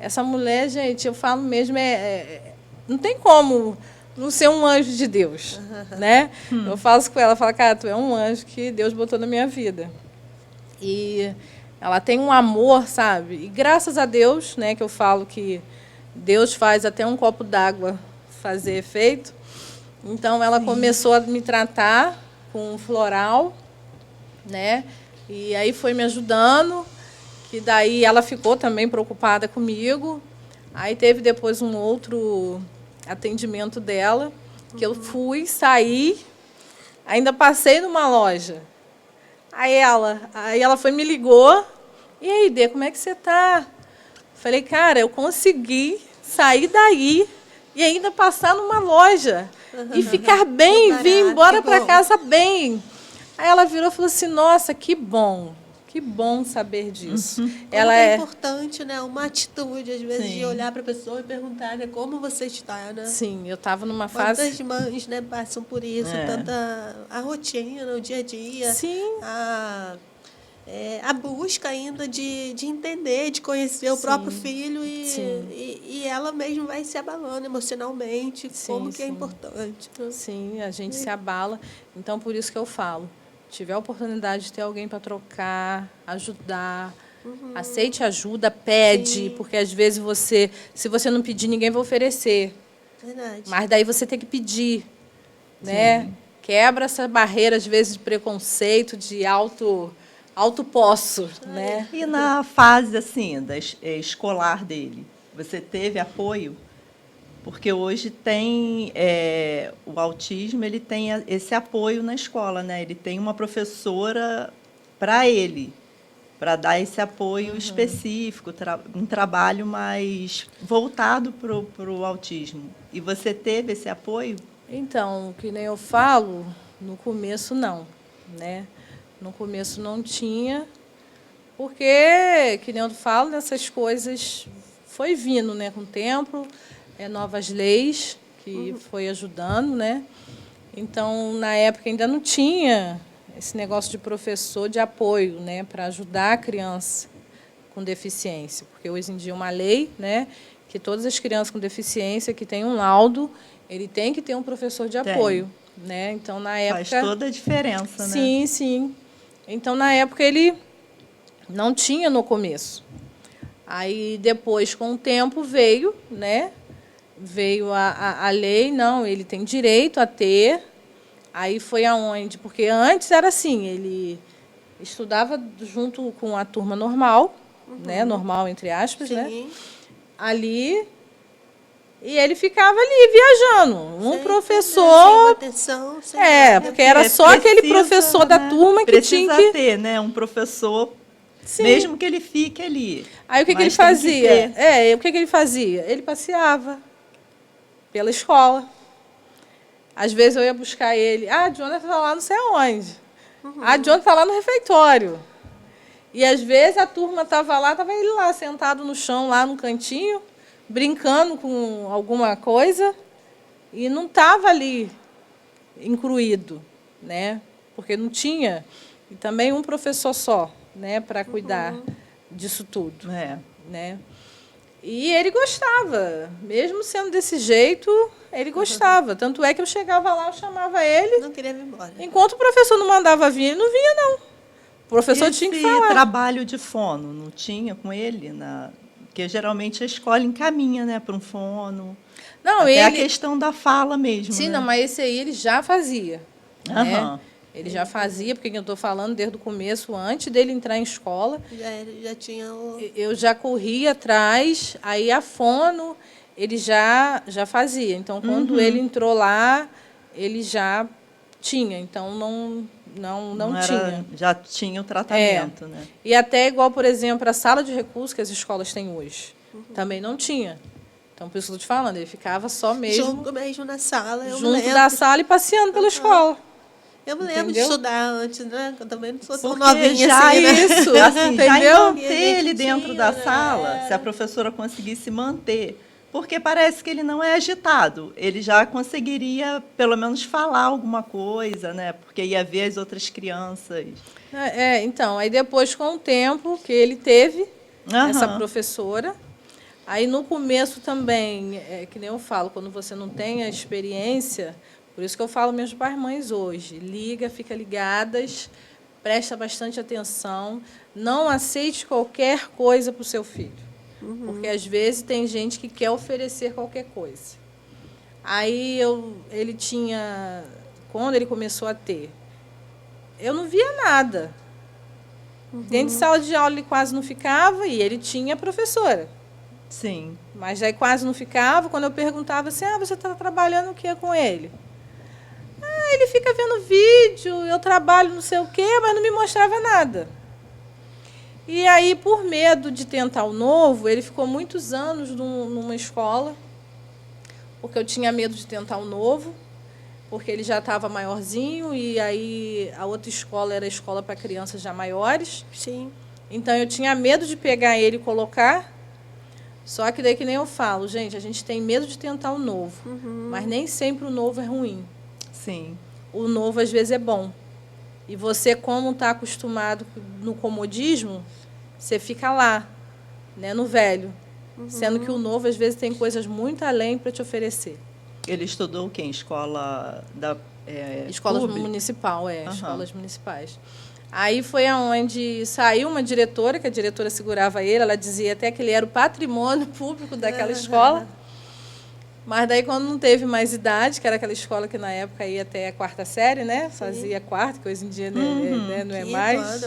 Essa mulher, gente, eu falo mesmo, não tem como não ser um anjo de Deus. Né? Eu falo com ela, falo, cara, tu é um anjo que Deus botou na minha vida. E ela tem um amor, sabe? E graças a Deus, né, que eu falo que Deus faz até um copo d'água fazer efeito. Então, ela começou a me tratar com floral, né? E aí foi me ajudando, que daí ela ficou também preocupada comigo. Aí teve depois um outro atendimento dela, que eu fui, saí, ainda passei numa loja. Aí ela foi me ligou, e aí, Dê, como é que você está? Falei, cara, eu consegui sair daí e ainda passar numa loja e ficar bem, vir embora para casa bem. Aí ela virou e falou assim, nossa, que bom saber disso. Ela é importante, né? Uma atitude, às vezes, de olhar para a pessoa e perguntar, né, como você está, né? Sim, eu estava numa fase... Quantas mães, né, passam por isso, tanta a rotina, o dia a dia. Sim. A busca ainda de entender, de conhecer o próprio filho e ela mesma vai se abalando emocionalmente, como que é importante. Sim, a gente se abala. Então, por isso que eu falo, tiver a oportunidade de ter alguém para trocar, ajudar, aceite ajuda, pede, porque às vezes se você não pedir, ninguém vai oferecer. Verdade. Mas daí você tem que pedir, né? Quebra essa barreira, às vezes, de preconceito, de alto posso, né? E na fase assim escolar dele, você teve apoio? Porque hoje tem o autismo, ele tem esse apoio na escola, né? Ele tem uma professora para ele, para dar esse apoio específico, um trabalho mais voltado para o autismo. E você teve esse apoio? Então, que nem eu falo, no começo não, né? No começo não tinha, porque, que nem eu falo, nessas coisas foi vindo, né, com o tempo, novas leis que foi ajudando, né? Então, na época ainda não tinha esse negócio de professor de apoio, né, para ajudar a criança com deficiência, porque hoje em dia é uma lei, né, que todas as crianças com deficiência que têm um laudo, ele tem que ter um professor de apoio, né? Então, na época faz toda a diferença, né? Sim, sim. Então, na época, ele não tinha no começo. Aí, depois, com o tempo, veio, né? Veio a lei, não, ele tem direito a ter. Aí foi aonde? Porque antes era assim, ele estudava junto com a turma normal, né? Normal, entre aspas, né? Ali, e ele ficava ali, viajando. Professor... atenção, porque era só aquele professor da turma que tinha que... ter, né? Um professor, mesmo que ele fique ali. Aí, o que ele fazia? O que ele fazia? Ele passeava pela escola. Às vezes eu ia buscar ele. Ah, Jonathan está lá não sei aonde. Ah, Jonathan está lá no refeitório. E, às vezes, a turma estava lá, estava ele lá, sentado no chão, lá no cantinho, brincando com alguma coisa, e não estava ali incluído, né? Porque não tinha. E também um professor só, né, para cuidar disso tudo. Né? E ele gostava, mesmo sendo desse jeito, ele gostava. Tanto é que eu chegava lá, eu chamava ele. Não queria vir embora. Enquanto o professor não mandava vir, ele não vinha, não. O professor tinha que falar. Trabalho de fono, não tinha com ele? Porque geralmente a escola encaminha, né, para um fono. Não, até a questão da fala mesmo. Sim, né? não, mas esse aí ele já fazia. Aham. Né? Ele já fazia, porque eu estou falando desde o começo, antes dele entrar em escola. Já tinha Eu já corria atrás, aí a fono ele já fazia. Então, quando ele entrou lá, ele já tinha. Então, não tinha. Já tinha o tratamento. Né? E até igual, por exemplo, a sala de recursos que as escolas têm hoje. Também não tinha. Então, por isso que eu estou te falando, ele ficava só mesmo... Junto mesmo na sala. Junto da sala e passeando pela escola. Eu me lembro de estudar antes, né? Eu também não sou tão Porque novinha já assim, né? isso, assim, já entendeu? manter ele dentro da sala, se a professora conseguisse manter, porque parece que ele não é agitado, ele já conseguiria pelo menos falar alguma coisa, né? Porque ia ver as outras crianças. Então, aí depois, com o tempo que ele teve essa professora, aí no começo também, que nem eu falo, quando você não tem a experiência... Por isso que eu falo mesmo para as mães hoje. Fica ligadas, presta bastante atenção, não aceite qualquer coisa para o seu filho. Porque, às vezes, tem gente que quer oferecer qualquer coisa. Aí, ele tinha... Quando ele começou a ter, eu não via nada. Dentro de sala de aula ele quase não ficava e ele tinha professora. Sim. Mas aí quase não ficava. Quando eu perguntava assim, você está trabalhando o que com ele? Ele fica vendo vídeo, eu trabalho não sei o quê, mas não me mostrava nada. E aí, por medo de tentar o novo, ele ficou muitos anos numa escola, porque eu tinha medo de tentar o novo, porque ele já estava maiorzinho, e aí a outra escola era a escola para crianças já maiores. Sim. Então, eu tinha medo de pegar ele e colocar, só que daí que nem eu falo, gente, a gente tem medo de tentar o novo, mas nem sempre o novo é ruim. Sim. O novo, às vezes, é bom. E você, como está acostumado no comodismo, você fica lá, né, no velho. Sendo que o novo, às vezes, tem coisas muito além para te oferecer. Ele estudou o quê? Em escola Escolas municipal, escolas municipais. Aí foi aonde saiu uma diretora, que a diretora segurava ele, ela dizia até que ele era o patrimônio público daquela escola. Mas daí, quando não teve mais idade, que era aquela escola que na época ia até a 4ª série, né? Fazia 4ª, que hoje em dia não é mais.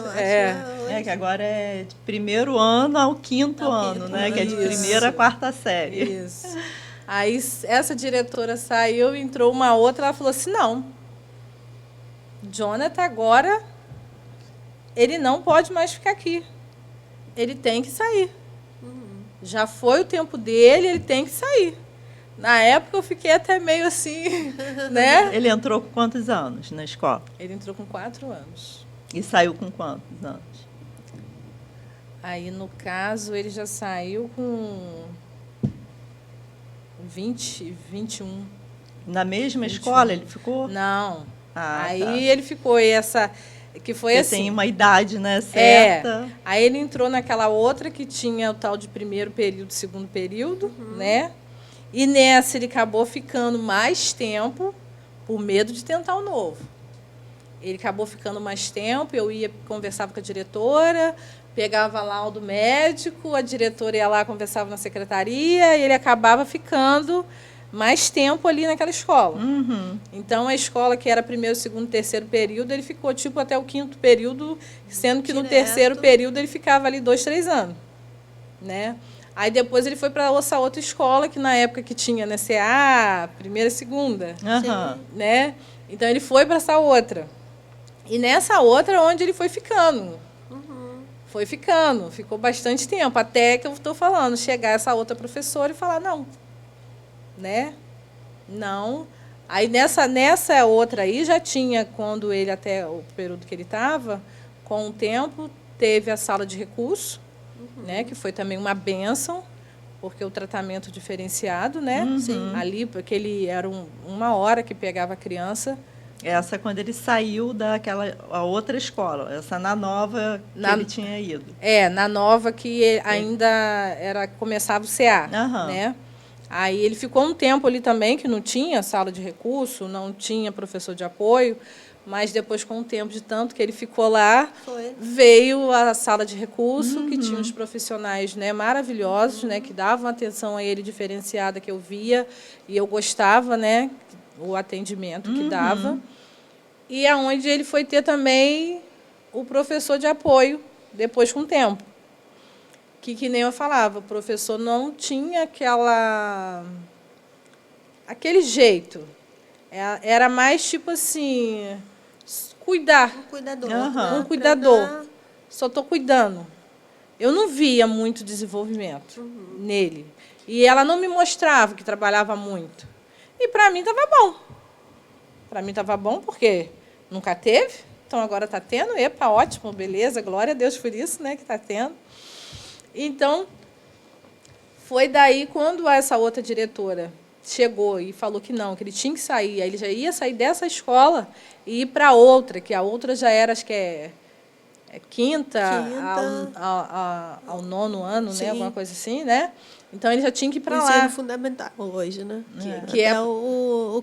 Que agora é de 1º ano ao 5º ano, né? Que é de 1ª a 4ª série. Isso. Aí essa diretora saiu, entrou uma outra, ela falou assim, não, Jonathan agora, ele não pode mais ficar aqui. Ele tem que sair. Já foi o tempo dele, ele tem que sair. Na época, eu fiquei até meio assim, né? Ele entrou com quantos anos na escola? Ele entrou com 4 anos. E saiu com quantos anos? Aí, no caso, ele já saiu com 20, 21. Na mesma 21. Escola ele ficou? Não. Aí tá. ele ficou que foi Porque assim. tem uma idade, né, certa. Aí ele entrou naquela outra que tinha o tal de 1º período, 2º período, né? E nessa ele acabou ficando mais tempo por medo de tentar o novo. Ele acabou ficando mais tempo, eu conversava com a diretora, pegava laudo médico, a diretora ia lá, conversava na secretaria, e ele acabava ficando mais tempo ali naquela escola. Então, a escola que era 1º, 2º, 3º período, ele ficou tipo até o 5º período, sendo que no 3º período ele ficava ali 2, 3 anos. Né? Aí depois ele foi para essa outra escola, que na época que tinha, né, CA, 1ª, 2ª, né? Então ele foi para essa outra. E nessa outra onde ele foi ficando. Foi ficando, ficou bastante tempo, até que eu estou falando, chegar essa outra professora e falar, não. Né? Não. Aí, nessa outra aí, já tinha, quando ele, até o período que ele estava, com o tempo, teve a sala de recurso, né, que foi também uma bênção, porque o tratamento diferenciado, né? Ali, porque ele era uma hora que pegava a criança. Essa quando ele saiu a outra escola, essa na nova que ele tinha ido. Na nova que ainda começava o CA, né? Aí ele ficou um tempo ali também, que não tinha sala de recurso, não tinha professor de apoio, mas depois, com o tempo de tanto que ele ficou lá, veio a sala de recurso, que tinha os profissionais, né, maravilhosos, né, que davam atenção a ele diferenciada, que eu via, e eu gostava, né, o atendimento que dava. E aonde ele foi ter também o professor de apoio, depois com o tempo. Que nem eu falava, o professor não tinha aquele jeito. Era mais tipo assim, cuidar. Um cuidador. Um cuidador. Só estou cuidando. Eu não via muito desenvolvimento nele. E ela não me mostrava que trabalhava muito. E para mim estava bom. Para mim estava bom porque nunca teve, então agora está tendo. Epa, ótimo, beleza, glória a Deus por isso, né, que está tendo. Então, foi daí quando essa outra diretora chegou e falou que não, que ele tinha que sair. Aí ele já ia sair dessa escola e ir para outra, que a outra já era, acho que é quinta. Ao 9º ano, né? Alguma coisa assim, né? Então ele já tinha que ir para lá. Ensino fundamental hoje, né? Que é o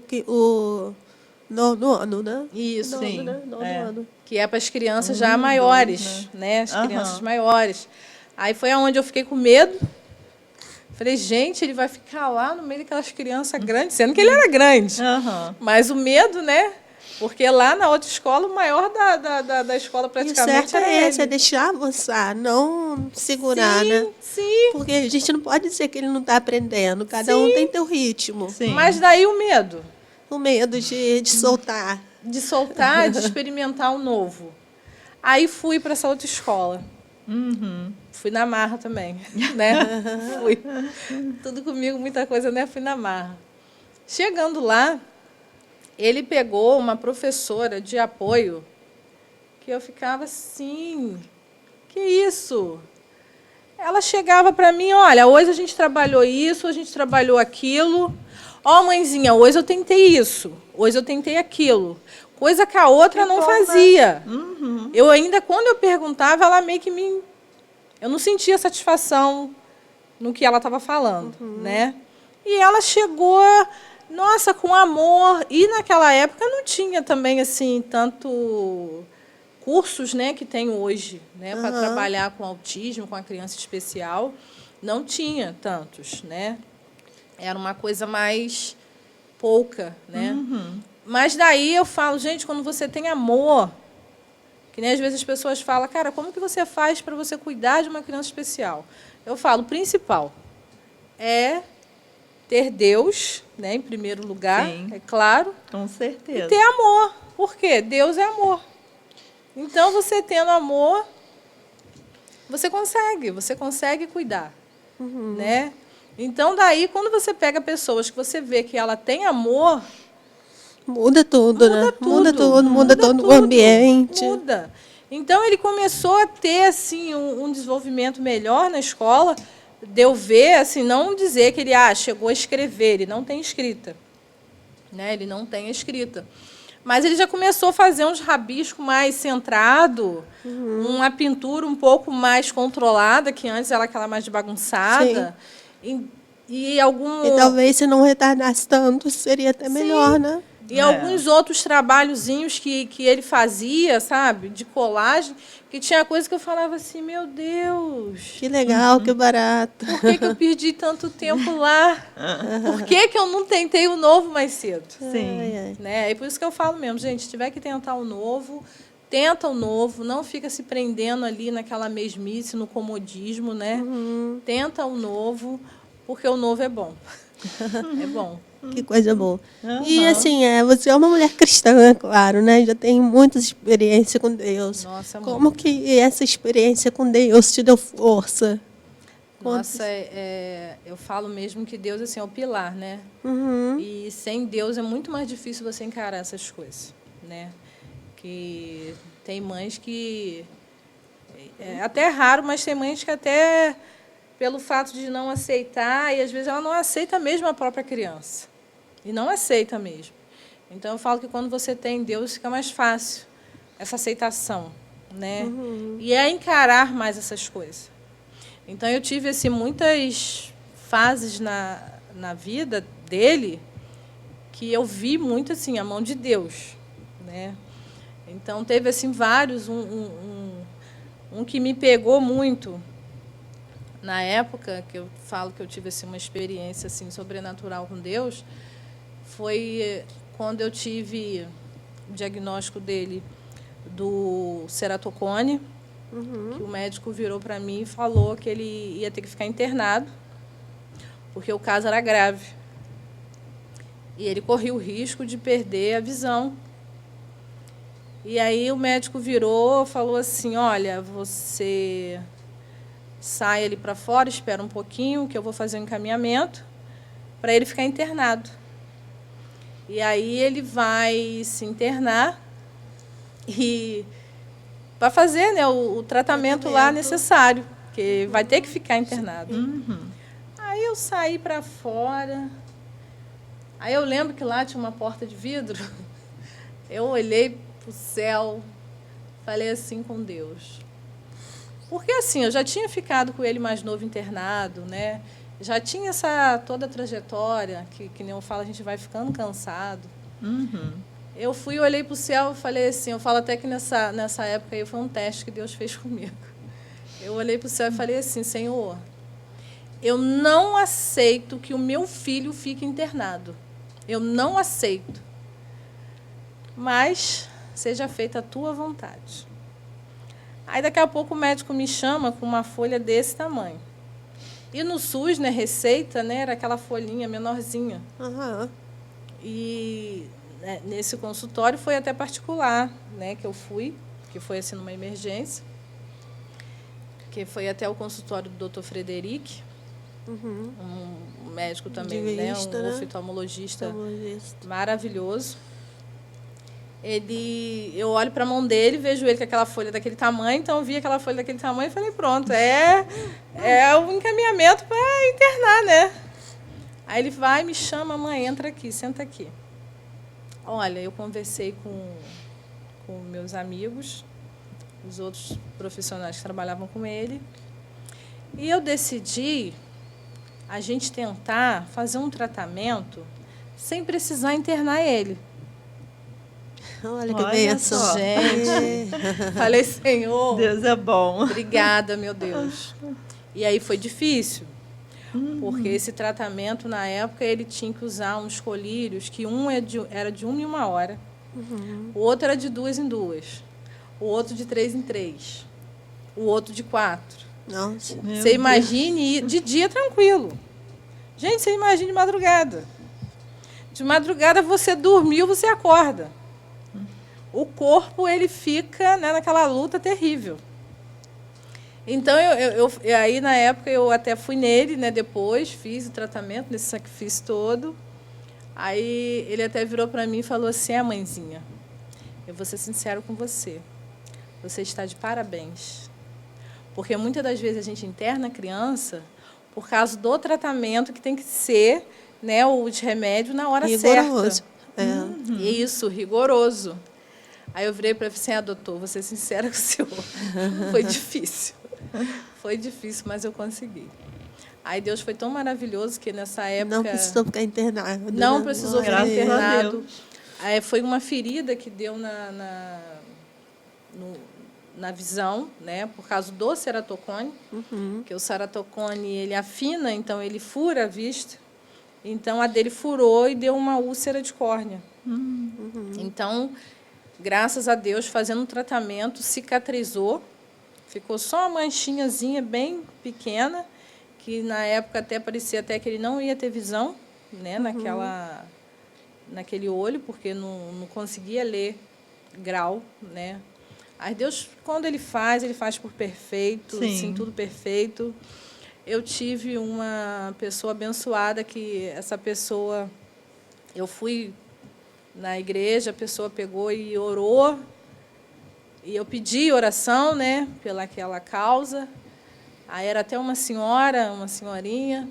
9º ano, né? Isso, sim. Né? 9º ano. Que é para as crianças já maiores, né? As crianças maiores. Aí foi aonde eu fiquei com medo. Falei, gente, ele vai ficar lá no meio daquelas crianças grandes, sendo que ele era grande. Mas o medo, né? Porque lá na outra escola, o maior da escola praticamente e o certo era ele. É deixar avançar, não segurar, né? Sim. Porque a gente não pode dizer que ele não está aprendendo. Cada um tem seu ritmo. Sim. Mas daí o medo. O medo de soltar. De soltar, de experimentar o novo. Aí fui para essa outra escola. Fui na marra também, né? Fui. Tudo comigo, muita coisa, né? Fui na marra. Chegando lá, ele pegou uma professora de apoio que eu ficava assim, que isso? Ela chegava para mim, olha, hoje a gente trabalhou isso, a gente trabalhou aquilo. Ó, mãezinha, hoje eu tentei isso, hoje eu tentei aquilo. Coisa que a outra não fazia. Eu ainda, quando eu perguntava, ela meio que eu não sentia satisfação no que ela estava falando, né? E ela chegou, nossa, com amor. E naquela época não tinha também assim tanto cursos, né, que tem hoje, né, para trabalhar com autismo, com a criança especial. Não tinha tantos, né? Era uma coisa mais pouca, né? Mas daí eu falo, gente, quando você tem amor, que nem às vezes as pessoas falam, cara, como que você faz para você cuidar de uma criança especial? Eu falo, o principal é ter Deus, né, em primeiro lugar, é claro. Com certeza. E ter amor. Por quê? Deus é amor. Então, você tendo amor, você consegue cuidar, né? Então, daí, quando você pega pessoas que você vê que ela tem amor, muda tudo, né? Muda todo o ambiente. Muda. Então, ele começou a ter assim, um desenvolvimento melhor na escola, de eu ver, assim, não dizer que ele chegou a escrever, ele não tem escrita. Né? Ele não tem escrita. Mas ele já começou a fazer uns rabiscos mais centrados, uma pintura um pouco mais controlada, que antes era aquela mais bagunçada. E talvez, se não retardasse tanto, seria até melhor, né? E alguns outros trabalhozinhos que ele fazia, sabe, de colagem, que tinha coisa que eu falava assim, meu Deus. Que legal, que barato. Por que eu perdi tanto tempo lá? Por que eu não tentei o novo mais cedo? Sim. Né? E por isso que eu falo mesmo, gente, se tiver que tentar o novo, tenta o novo, não fica se prendendo ali naquela mesmice, no comodismo, né? Tenta o novo, porque o novo é bom. É bom. Que coisa boa. E, assim, você é uma mulher cristã, claro, né? Já tem muita experiência com Deus. Nossa, como que essa experiência com Deus te deu força? Nossa, eu falo mesmo que Deus assim, é o pilar, né? E sem Deus é muito mais difícil você encarar essas coisas, né? Que tem mães que... É até raro, mas tem mães que até, pelo fato de não aceitar, e às vezes ela não aceita mesmo a própria criança. E não aceita mesmo. Então, eu falo que quando você tem Deus, fica mais fácil essa aceitação, né? E é encarar mais essas coisas. Então, eu tive assim, muitas fases na vida dele que eu vi muito assim, a mão de Deus, né? Então, teve assim, vários. Um que me pegou muito na época, que eu falo que eu tive assim, uma experiência assim, sobrenatural com Deus, foi quando eu tive o diagnóstico dele do ceratocone, que o médico virou para mim e falou que ele ia ter que ficar internado, porque o caso era grave. E ele corria o risco de perder a visão. E aí o médico virou e falou assim, olha, você sai ali para fora, espera um pouquinho, que eu vou fazer um encaminhamento para ele ficar internado. E aí ele vai se internar e vai fazer, né, o tratamento lá necessário, que vai ter que ficar internado. Aí eu saí para fora. Aí eu lembro que lá tinha uma porta de vidro. Eu olhei para o céu, falei assim com Deus. Porque assim, eu já tinha ficado com ele mais novo internado, né? Já tinha toda a trajetória, que nem eu falo, a gente vai ficando cansado. Eu fui, olhei para o céu e falei assim, eu falo até que nessa época aí foi um teste que Deus fez comigo. Eu olhei para o céu e falei assim, Senhor, eu não aceito que o meu filho fique internado. Eu não aceito. Mas seja feita a tua vontade. Aí daqui a pouco o médico me chama com uma folha desse tamanho. E no SUS, né, receita, né, era aquela folhinha menorzinha. E nesse consultório foi até particular, né, que eu fui, que foi assim numa emergência, que foi até o consultório do Dr. Frederic, um médico também, né, um oftalmologista maravilhoso. Eu olho para a mão dele, vejo ele com aquela folha daquele tamanho, então eu vi aquela folha daquele tamanho e falei, pronto, é o encaminhamento para internar, né? Aí ele vai, me chama, mãe, entra aqui, senta aqui. Olha, eu conversei com meus amigos, os outros profissionais que trabalhavam com ele, e eu decidi a gente tentar fazer um tratamento sem precisar internar ele. Olha que bênção. Gente, falei, Senhor, Deus é bom. Obrigada, meu Deus. E aí foi difícil, porque esse tratamento, na época, ele tinha que usar uns colírios, que era de 1 em 1 hora, o outro era de 2 em 2, o outro de 3 em 3, o outro de 4. Nossa. Você imagine, de dia tranquilo. Gente, você imagine de madrugada. De madrugada você dormiu, você acorda. O corpo ele fica, né, naquela luta terrível. Então, aí, na época, eu até fui nele, né, depois, fiz o tratamento, nesse sacrifício todo. Aí ele até virou para mim e falou assim, mãezinha, eu vou ser sincero com você, você está de parabéns. Porque muitas das vezes a gente interna a criança por causa do tratamento que tem que ser, né, o de remédio na hora rigoroso. Certa. Isso, rigoroso. Aí eu virei para ele e falei assim, doutor, vou ser sincera com o senhor. Foi difícil. Foi difícil, mas eu consegui. Aí Deus foi tão maravilhoso que nessa época... Não precisou ficar internado. Não precisou ficar internado. Aí foi uma ferida que deu na visão, né, por causa do ceratocone, que o ceratocone ele afina, então ele fura a vista. Então a dele furou e deu uma úlcera de córnea. Então... Graças a Deus, fazendo um tratamento, cicatrizou. Ficou só uma manchinhazinha bem pequena, que na época até parecia até que ele não ia ter visão, né, naquele olho, porque não conseguia ler grau, né. Aí Deus, quando ele faz por perfeito, assim, tudo perfeito. eu tive uma pessoa abençoada que essa pessoa... Eu fui na igreja, a pessoa pegou e orou, e eu pedi oração, né, pelaquela causa. Aí era até uma senhorinha,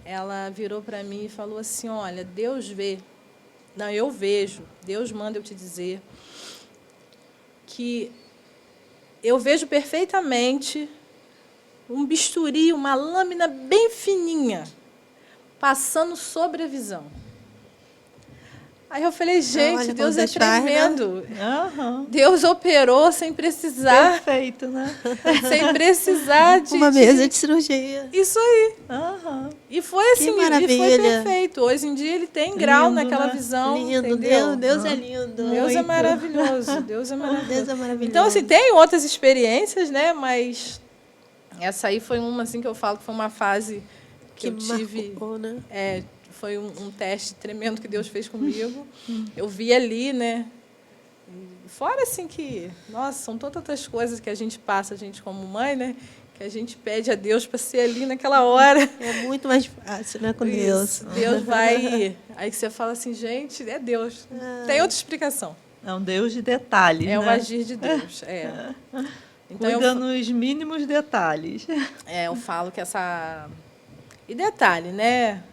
ela virou para mim e falou assim, olha, Deus vê, não, eu vejo, Deus manda eu te dizer, que eu vejo perfeitamente um bisturi, uma lâmina bem fininha, passando sobre a visão. Aí eu falei, gente, olha, Deus é tremendo. Uhum. Deus operou sem precisar. Perfeito, né? Sem precisar de... Uma mesa de cirurgia. Isso aí. Uhum. E foi assim, e foi perfeito. Hoje em dia ele tem grau lindo, naquela visão. Lindo, entendeu? Deus é lindo. Deus é maravilhoso. Deus é maravilhoso. Deus é maravilhoso. Então, assim, tem outras experiências, né? Mas essa aí foi uma, assim, que eu falo que foi uma fase que eu tive... Marcou, né? Foi um teste tremendo que Deus fez comigo. Eu vi ali, né? Fora, assim, que... Nossa, são tantas outras coisas que a gente passa, a gente como mãe, né? Que a gente pede a Deus para ser ali naquela hora. É muito mais fácil, né, com Deus. Deus vai... Aí que você fala assim, gente, é Deus. Tem outra explicação. É um Deus de detalhes, né? É o agir de Deus, Então, cuida nos mínimos detalhes. Eu falo que essa... E detalhe, né?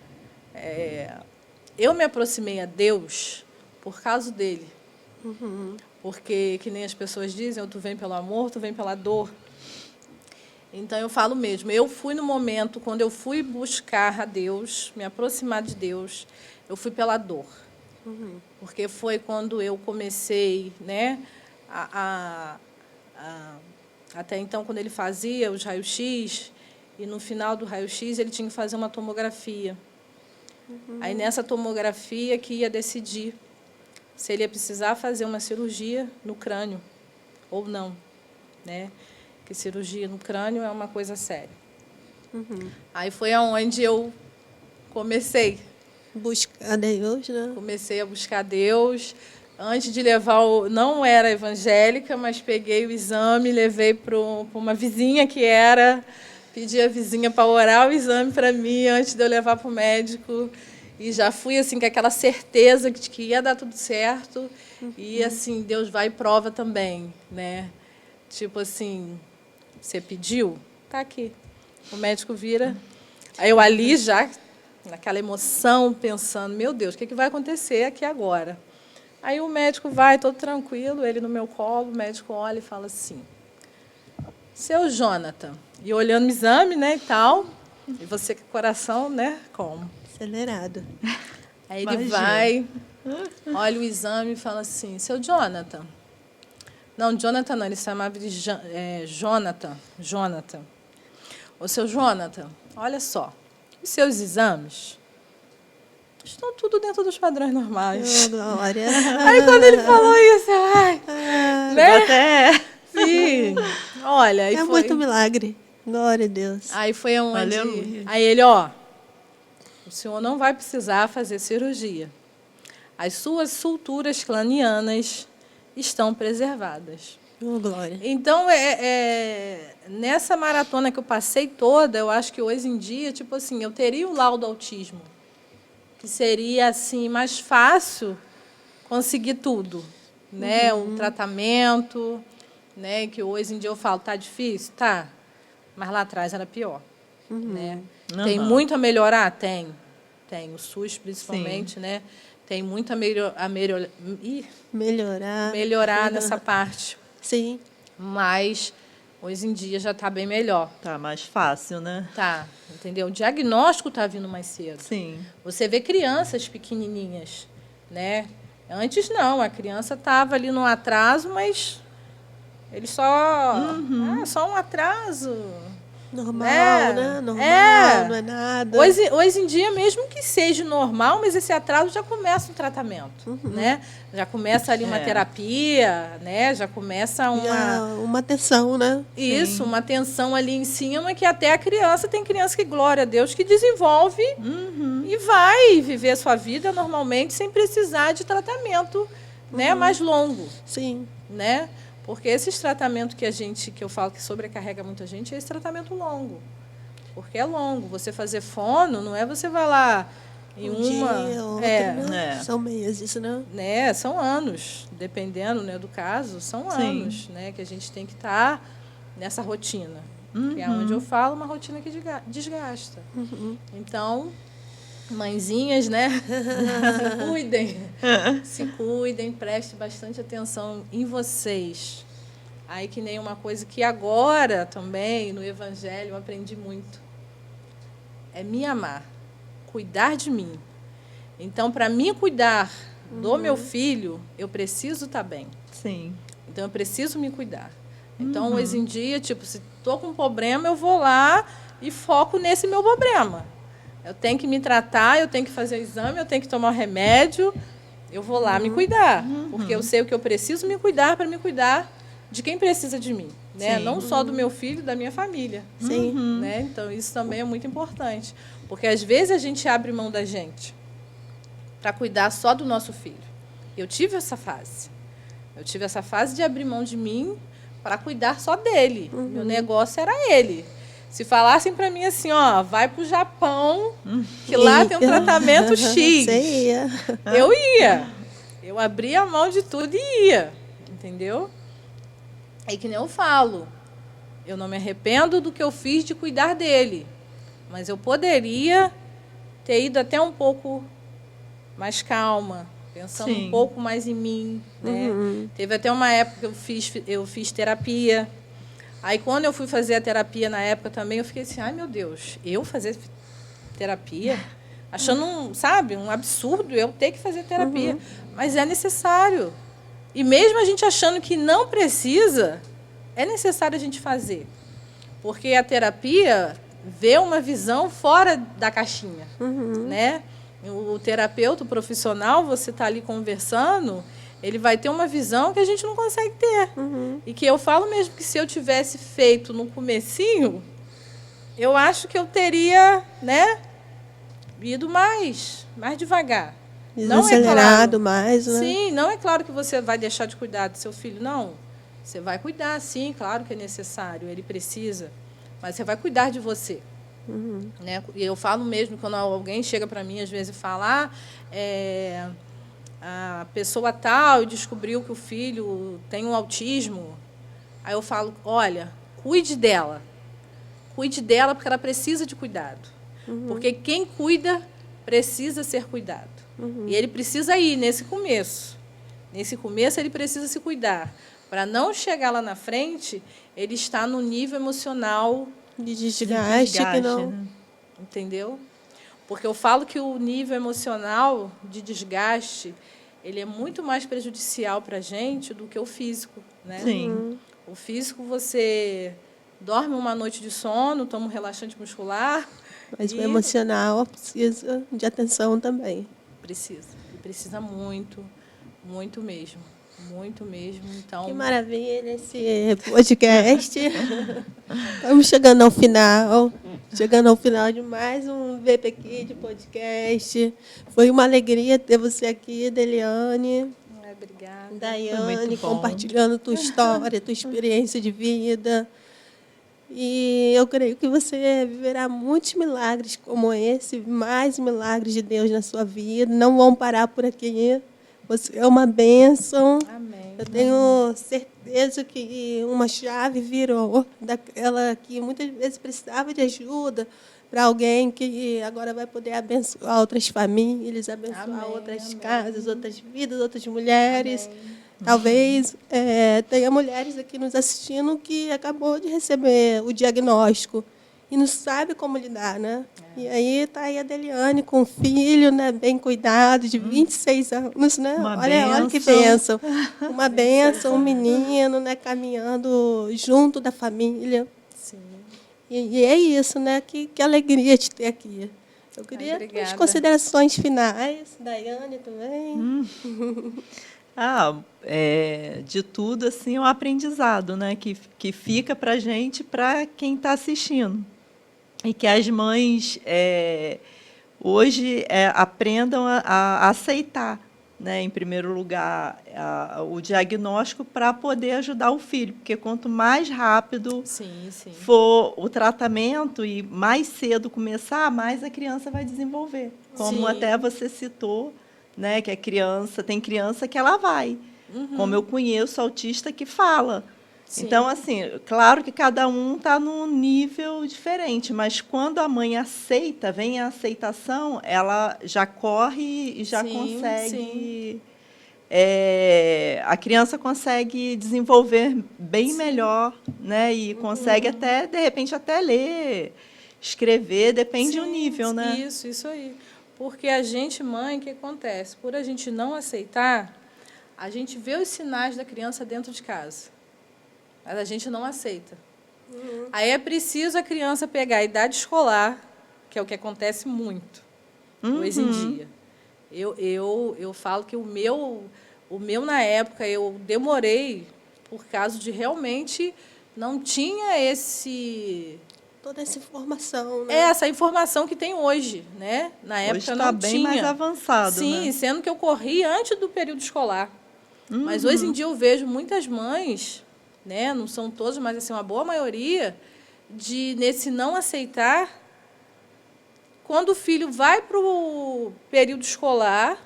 Eu me aproximei a Deus por causa dele. Uhum. Porque, que nem as pessoas dizem, tu vem pelo amor, tu vem pela dor. Então, eu falo mesmo, eu fui no momento, quando eu fui buscar a Deus, me aproximar de Deus, eu fui pela dor. Uhum. Porque foi quando eu comecei, né, até então, quando ele fazia os raios-x, e no final do raio-x ele tinha que fazer uma tomografia. Uhum. Aí, nessa tomografia, que ia decidir se ele ia precisar fazer uma cirurgia no crânio ou não, né? Porque cirurgia no crânio é uma coisa séria. Uhum. Aí foi aonde eu comecei. Buscar Deus, né? Comecei a buscar Deus. Antes de levar não era evangélica, mas peguei o exame, levei para uma vizinha que era... Pedi a vizinha para orar o exame para mim antes de eu levar para o médico. E já fui assim com aquela certeza de que ia dar tudo certo. Uhum. E assim, Deus vai e prova também, né? Tipo assim, você pediu? Tá aqui. O médico vira. Aí eu ali já, naquela emoção, pensando, meu Deus, o que vai acontecer aqui agora? Aí o médico vai, todo tranquilo, ele no meu colo, o médico olha e fala assim, seu Jonathan, e olhando o exame, né, e tal, e você com o coração, né, como? Acelerado. Aí ele vai, olha o exame e fala assim, seu Jonathan. Não, Jonathan não, ele se chamava de Jonathan. Ô, seu Jonathan, olha só, os seus exames estão tudo dentro dos padrões normais. Glória. Aí quando ele falou isso, né? Até... Sim. Olha, aí foi muito milagre. Glória a Deus. Aí foi onde... Aleluia. Aí ele, ó, o senhor não vai precisar fazer cirurgia. As suas suturas cranianas estão preservadas. Oh, glória. Então, nessa maratona que eu passei toda, eu acho que hoje em dia, tipo assim, eu teria o laudo autismo, que seria assim mais fácil conseguir tudo, né? Um tratamento, né? Que hoje em dia eu falo, tá difícil, tá, mas lá atrás era pior, né? Tem muito a melhorar, tem o SUS principalmente, sim, né? Tem muito a melhorar nessa parte. Sim. Mas hoje em dia já está bem melhor. Tá mais fácil, né? Tá, entendeu? O diagnóstico está vindo mais cedo. Sim. Você vê crianças pequenininhas, né? Antes não, a criança estava ali no atraso, mas ele só um atraso. Normal, né? Normal, não é nada. Hoje em dia, mesmo que seja normal, mas esse atraso já começa um tratamento, né? Já começa ali uma terapia, né? Já começa uma atenção, né? Isso, sim, uma atenção ali em cima, que até a criança, tem criança que, glória a Deus, que desenvolve e vai viver a sua vida normalmente sem precisar de tratamento, né? Mais longo. Sim. Né? Porque esses tratamentos que eu falo que sobrecarrega muita gente, é esse tratamento longo. Porque é longo. Você fazer fono, não é você vai lá em uma... dia, outro, né? São meses, né? São anos, dependendo, né, do caso, são anos, né, que a gente tem que estar nessa rotina. Que é onde eu falo, uma rotina que desgasta. Então, mãezinhas, né? Se cuidem, prestem bastante atenção em vocês. Aí que nem uma coisa que agora também, no Evangelho, eu aprendi muito. É me amar, cuidar de mim. Então, para mim cuidar do meu filho, eu preciso estar bem. Sim. Então, eu preciso me cuidar. Então, hoje em dia, tipo, se estou com um problema, eu vou lá e foco nesse meu problema. Eu tenho que me tratar, eu tenho que fazer exame, eu tenho que tomar remédio, eu vou lá me cuidar. Porque eu sei o que eu preciso me cuidar para me cuidar de quem precisa de mim. Né? Não só do meu filho, da minha família. Sim. Né? Então, isso também é muito importante. Porque, às vezes, a gente abre mão da gente para cuidar só do nosso filho. Eu tive essa fase. Eu tive essa fase de abrir mão de mim para cuidar só dele. Meu negócio era ele. Se falassem para mim assim, ó, vai para o Japão, que lá tem um tratamento X. Você ia. Eu ia. Eu abria a mão de tudo e ia. Entendeu? É que nem eu falo. Eu não me arrependo do que eu fiz de cuidar dele. Mas eu poderia ter ido até um pouco mais calma, pensando um pouco mais em mim. Né? Teve até uma época que eu fiz terapia. Aí, quando eu fui fazer a terapia na época também, eu fiquei assim, ai, meu Deus, eu fazer terapia? Achando, um absurdo eu ter que fazer terapia. Mas é necessário. E mesmo a gente achando que não precisa, é necessário a gente fazer. Porque a terapia vê uma visão fora da caixinha. Né? O terapeuta, o profissional, você está ali conversando, ele vai ter uma visão que a gente não consegue ter. E que eu falo mesmo que se eu tivesse feito no comecinho, eu acho que eu teria, né, ido mais devagar. Não acelerado é claro, mais, né? Sim, não é claro que você vai deixar de cuidar do seu filho, não. Você vai cuidar, sim, claro que é necessário, ele precisa. Mas você vai cuidar de você. Né? E eu falo mesmo, quando alguém chega para mim, às vezes, e fala, a pessoa tal descobriu que o filho tem um autismo. Aí eu falo, olha, cuide dela. Cuide dela porque ela precisa de cuidado. Porque quem cuida precisa ser cuidado. E ele precisa ir nesse começo. Nesse começo, ele precisa se cuidar. Para não chegar lá na frente, ele está no nível emocional de desgaste que não... né? Entendeu? Porque eu falo que o nível emocional de desgaste, ele é muito mais prejudicial para a gente do que o físico. Né? Sim. O físico, você dorme uma noite de sono, toma um relaxante muscular. Mas o emocional precisa de atenção também. Precisa. E precisa muito, muito mesmo. Muito mesmo. Então... Que maravilha esse podcast. Estamos chegando ao final. Chegando ao final de mais um VP Kids podcast. Foi uma alegria ter você aqui, Deliane. Obrigada. Daiane, compartilhando tua história, tua experiência de vida. E eu creio que você viverá muitos milagres como esse, mais milagres de Deus na sua vida. Não vão parar por aqui. Você é uma bênção. Amém. Eu tenho certeza que uma chave virou daquela que muitas vezes precisava de ajuda para alguém que agora vai poder abençoar outras famílias, abençoar outras casas, outras vidas, outras mulheres. Amém. Talvez tenha mulheres aqui nos assistindo que acabou de receber o diagnóstico e não sabe como lidar, né? E aí está aí a Deliane com um filho, né, bem cuidado, de 26 anos, né? Olha que bênção. Uma bênção, um menino, né, caminhando junto da família. Sim. E é isso, né? Que alegria te ter aqui. Eu queria as considerações finais, Daiane também. De tudo, assim, um aprendizado, né, que fica para a gente, para quem está assistindo. E que as mães hoje aprendam a aceitar né, em primeiro lugar, o diagnóstico para poder ajudar o filho, porque quanto mais rápido for o tratamento e mais cedo começar, mais a criança vai desenvolver. Como até você citou, né, que tem criança que ela vai. Como eu conheço autista que fala. Então, assim, claro que cada um está num nível diferente, mas quando a mãe aceita, vem a aceitação, ela já corre e já consegue... a criança consegue desenvolver bem melhor, né? E consegue até, de repente, até ler, escrever, depende do nível, né? Isso aí. Porque a gente, mãe, o que acontece? Por a gente não aceitar, a gente vê os sinais da criança dentro de casa. Mas a gente não aceita. Aí é preciso a criança pegar a idade escolar, que é o que acontece muito hoje em dia. Eu falo que o meu, na época, eu demorei por causa de realmente não tinha toda essa informação, né? Essa informação que tem hoje, né? Na época hoje não bem tinha. Mais avançado, sim, né? Sendo que eu corri antes do período escolar. Mas hoje em dia eu vejo muitas mães, né? Não são todas, mas assim, uma boa maioria, nesse não aceitar, quando o filho vai para o período escolar,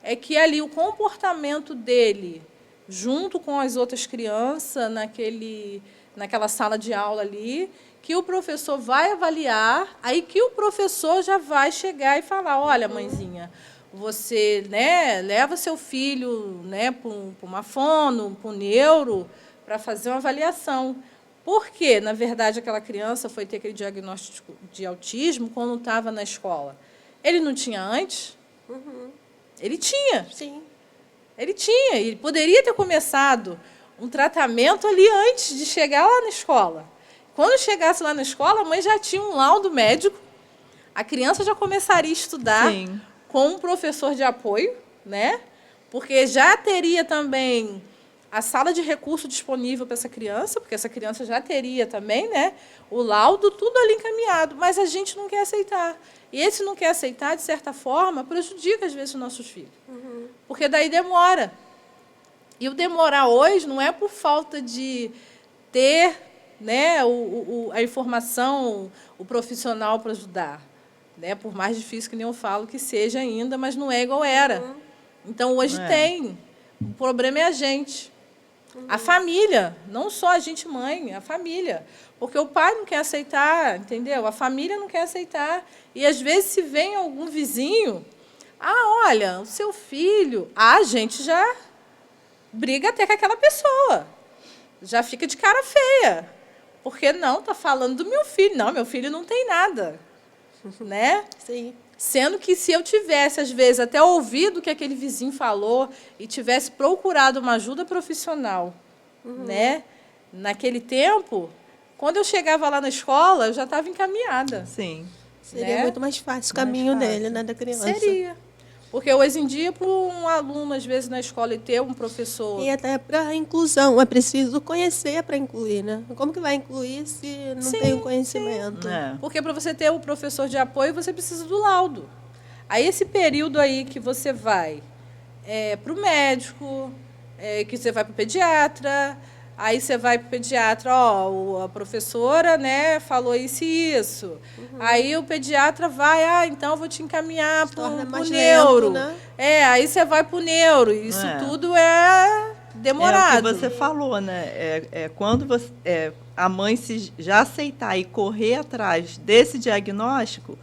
é que ali o comportamento dele, junto com as outras crianças, naquela sala de aula ali, que o professor vai avaliar, aí que o professor já vai chegar e falar, olha, mãezinha, você, né, leva seu filho, né, para uma fono, para um neuro, para fazer uma avaliação. Por quê? Na verdade, aquela criança foi ter aquele diagnóstico de autismo quando estava na escola. Ele não tinha antes? Ele tinha. Sim. Ele tinha. Ele poderia ter começado um tratamento ali antes de chegar lá na escola. Quando chegasse lá na escola, a mãe já tinha um laudo médico, a criança já começaria a estudar com um professor de apoio, né? Porque já teria também a sala de recurso disponível para essa criança, porque essa criança já teria também, né, o laudo, tudo ali encaminhado, mas a gente não quer aceitar. E esse não quer aceitar, de certa forma, prejudica, às vezes, os nossos filhos. Porque daí demora. E o demorar hoje não é por falta de ter, né, a informação, o profissional para ajudar. Né, por mais difícil que nem eu falo que seja ainda, mas não é igual era. Então, hoje tem. O problema é a gente. A família, não só a gente mãe, a família. Porque o pai não quer aceitar, entendeu? A família não quer aceitar. E, às vezes, se vem algum vizinho, olha, o seu filho, a gente já briga até com aquela pessoa. Já fica de cara feia. Porque não, está falando do meu filho. Não, meu filho não tem nada. Né? Sim. Sendo que se eu tivesse, às vezes, até ouvido o que aquele vizinho falou e tivesse procurado uma ajuda profissional, né? Naquele tempo, quando eu chegava lá na escola, eu já estava encaminhada. Sim. Seria muito mais fácil o caminho dele, né, da criança. Seria. Porque hoje em dia, para um aluno, às vezes, na escola e ter um professor... E até para a inclusão, é preciso conhecer para incluir, né? Como que vai incluir se não tem o conhecimento? Porque para você ter o professor de apoio, você precisa do laudo. Aí, esse período aí que você vai para o médico, que você vai para o pediatra, aí você vai para o pediatra, a professora, né, falou isso e isso. Aí o pediatra vai, então eu vou te encaminhar para o neuro. Né? Aí você vai para o neuro. Isso tudo é demorado. É o que você falou, né? Quando a mãe já aceitar e correr atrás desse diagnóstico,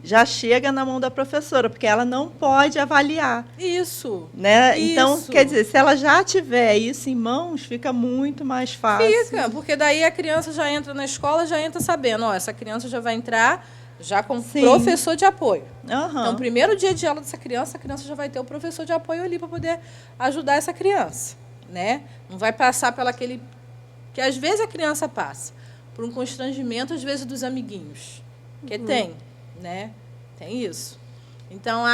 já chega na mão da professora, porque ela não pode avaliar. Isso. Né? Então, quer dizer, se ela já tiver isso em mãos, fica muito mais fácil. Fica, porque daí a criança já entra na escola, já entra sabendo, essa criança já vai entrar já com professor de apoio. Então, o primeiro dia de aula dessa criança, a criança já vai ter o professor de apoio ali para poder ajudar essa criança. Né? Não vai passar pelo aquele... que às vezes a criança passa por um constrangimento, às vezes, dos amiguinhos. Que tem, né? Tem isso. Então,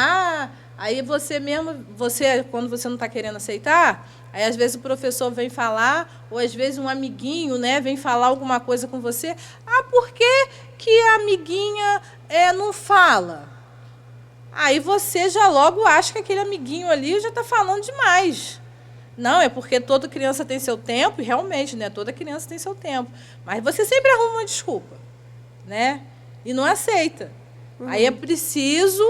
aí você mesmo, quando você não está querendo aceitar, aí às vezes o professor vem falar, ou às vezes um amiguinho, né, vem falar alguma coisa com você. Por que a amiguinha não fala? Aí você já logo acha que aquele amiguinho ali já está falando demais. Não, é porque toda criança tem seu tempo, e realmente, né? Toda criança tem seu tempo. Mas você sempre arruma uma desculpa, né? E não aceita. Aí é preciso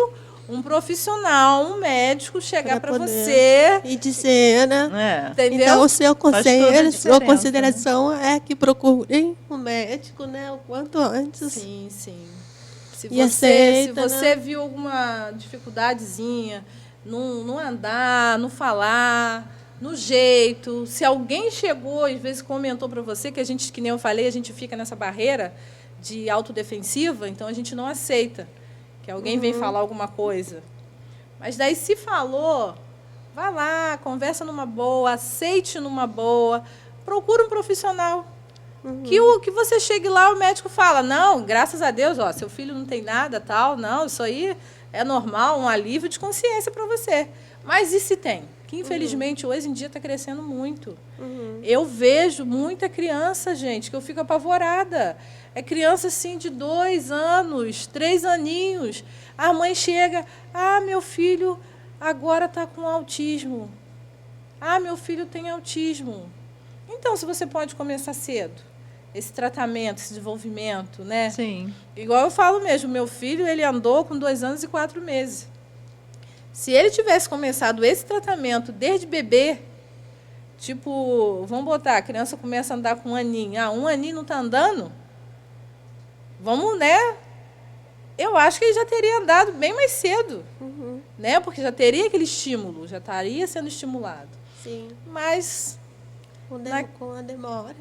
um profissional, um médico, chegar para você e dizer, né? Entendeu? Então, o seu conselho, sua consideração é que procurem um médico, né? O quanto antes. Sim, sim. Se você viu alguma dificuldadezinha, não andar, não falar, no jeito, se alguém chegou, às vezes comentou para você, que nem eu falei, a gente fica nessa barreira de autodefensiva, então a gente não aceita que alguém vem falar alguma coisa. Mas daí, se falou, vá lá, conversa numa boa, aceite numa boa, procura um profissional. Que você chegue lá, o médico fala, não, graças a Deus, ó, seu filho não tem nada, tal, não, isso aí é normal, um alívio de consciência para você. Mas e se tem? Que, infelizmente, hoje em dia está crescendo muito. Eu vejo muita criança, gente, que eu fico apavorada. É criança, assim, de 2 anos, 3 aninhos. A mãe chega, meu filho agora está com autismo. Meu filho tem autismo. Então, se você pode começar cedo, esse tratamento, esse desenvolvimento, né? Sim. Igual eu falo mesmo, meu filho, ele andou com 2 anos e 4 meses. Se ele tivesse começado esse tratamento desde bebê, tipo, vamos botar, a criança começa a andar com 1 aninho. 1 aninho não está andando? Vamos, né? Eu acho que ele já teria andado bem mais cedo, né? Porque já teria aquele estímulo, já estaria sendo estimulado. Sim. Mas com a demora.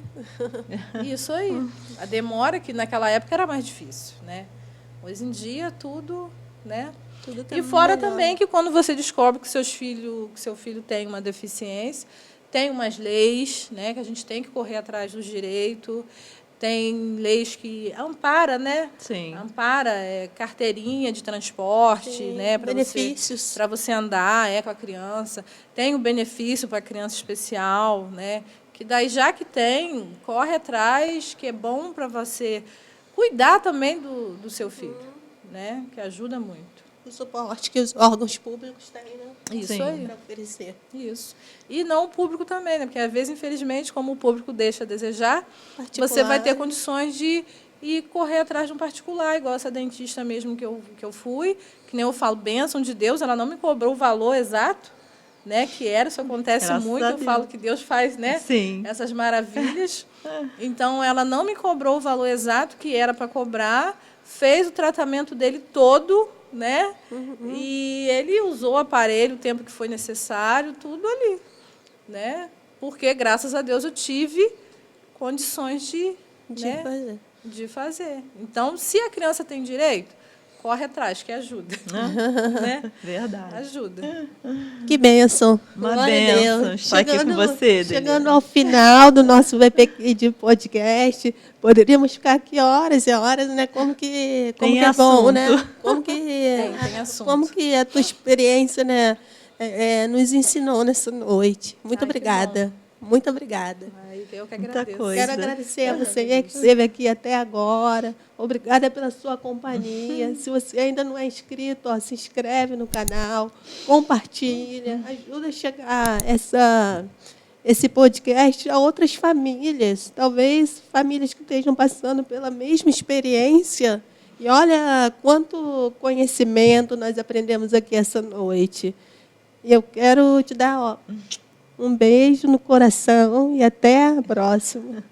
Isso aí. A demora, que naquela época era mais difícil, né? Hoje em dia, tudo, né? E fora também que quando você descobre que seu filho tem uma deficiência, tem umas leis, né, que a gente tem que correr atrás dos direitos, tem leis que ampara, né? Sim. Ampara carteirinha de transporte, sim, né, benefícios para você andar com a criança. Tem o benefício para a criança especial, né? Que daí, já que tem, corre atrás, que é bom para você cuidar também do seu filho, né? Que ajuda muito. O suporte que os órgãos públicos têm, né? Isso Sim. aí. Para oferecer. Isso. E não o público também, né? Porque, às vezes, infelizmente, como o público deixa a desejar, Particular. você vai ter condições de ir correr atrás de um particular, igual essa dentista mesmo que eu fui, que nem eu falo, bênção de Deus, ela não me cobrou o valor exato, né? Que isso acontece Graças muito, eu falo que Deus faz, né? Sim. Essas maravilhas. Então, ela não me cobrou o valor exato que era para cobrar, fez o tratamento dele todo, né? E ele usou o aparelho o tempo que foi necessário, tudo ali, né? Porque, graças a Deus, eu tive condições de fazer. Então, se a criança tem direito, corre atrás, que ajuda. Né? Verdade. Ajuda. Que bênção. Uma bênção estar aqui com você, chegando ao final do nosso VP de podcast, poderíamos ficar aqui horas e horas, né? Como que é bom, né? Tem assunto. Como que a tua experiência, né, nos ensinou nessa noite. Muito obrigada. Muito obrigada. Eu que agradeço. Quero agradecer a você que esteve aqui até agora. Obrigada pela sua companhia. Se você ainda não é inscrito, se inscreve no canal, compartilha, ajuda a chegar esse podcast a outras famílias, talvez famílias que estejam passando pela mesma experiência. E olha quanto conhecimento nós aprendemos aqui essa noite. E eu quero te dar um beijo no coração e até a próxima.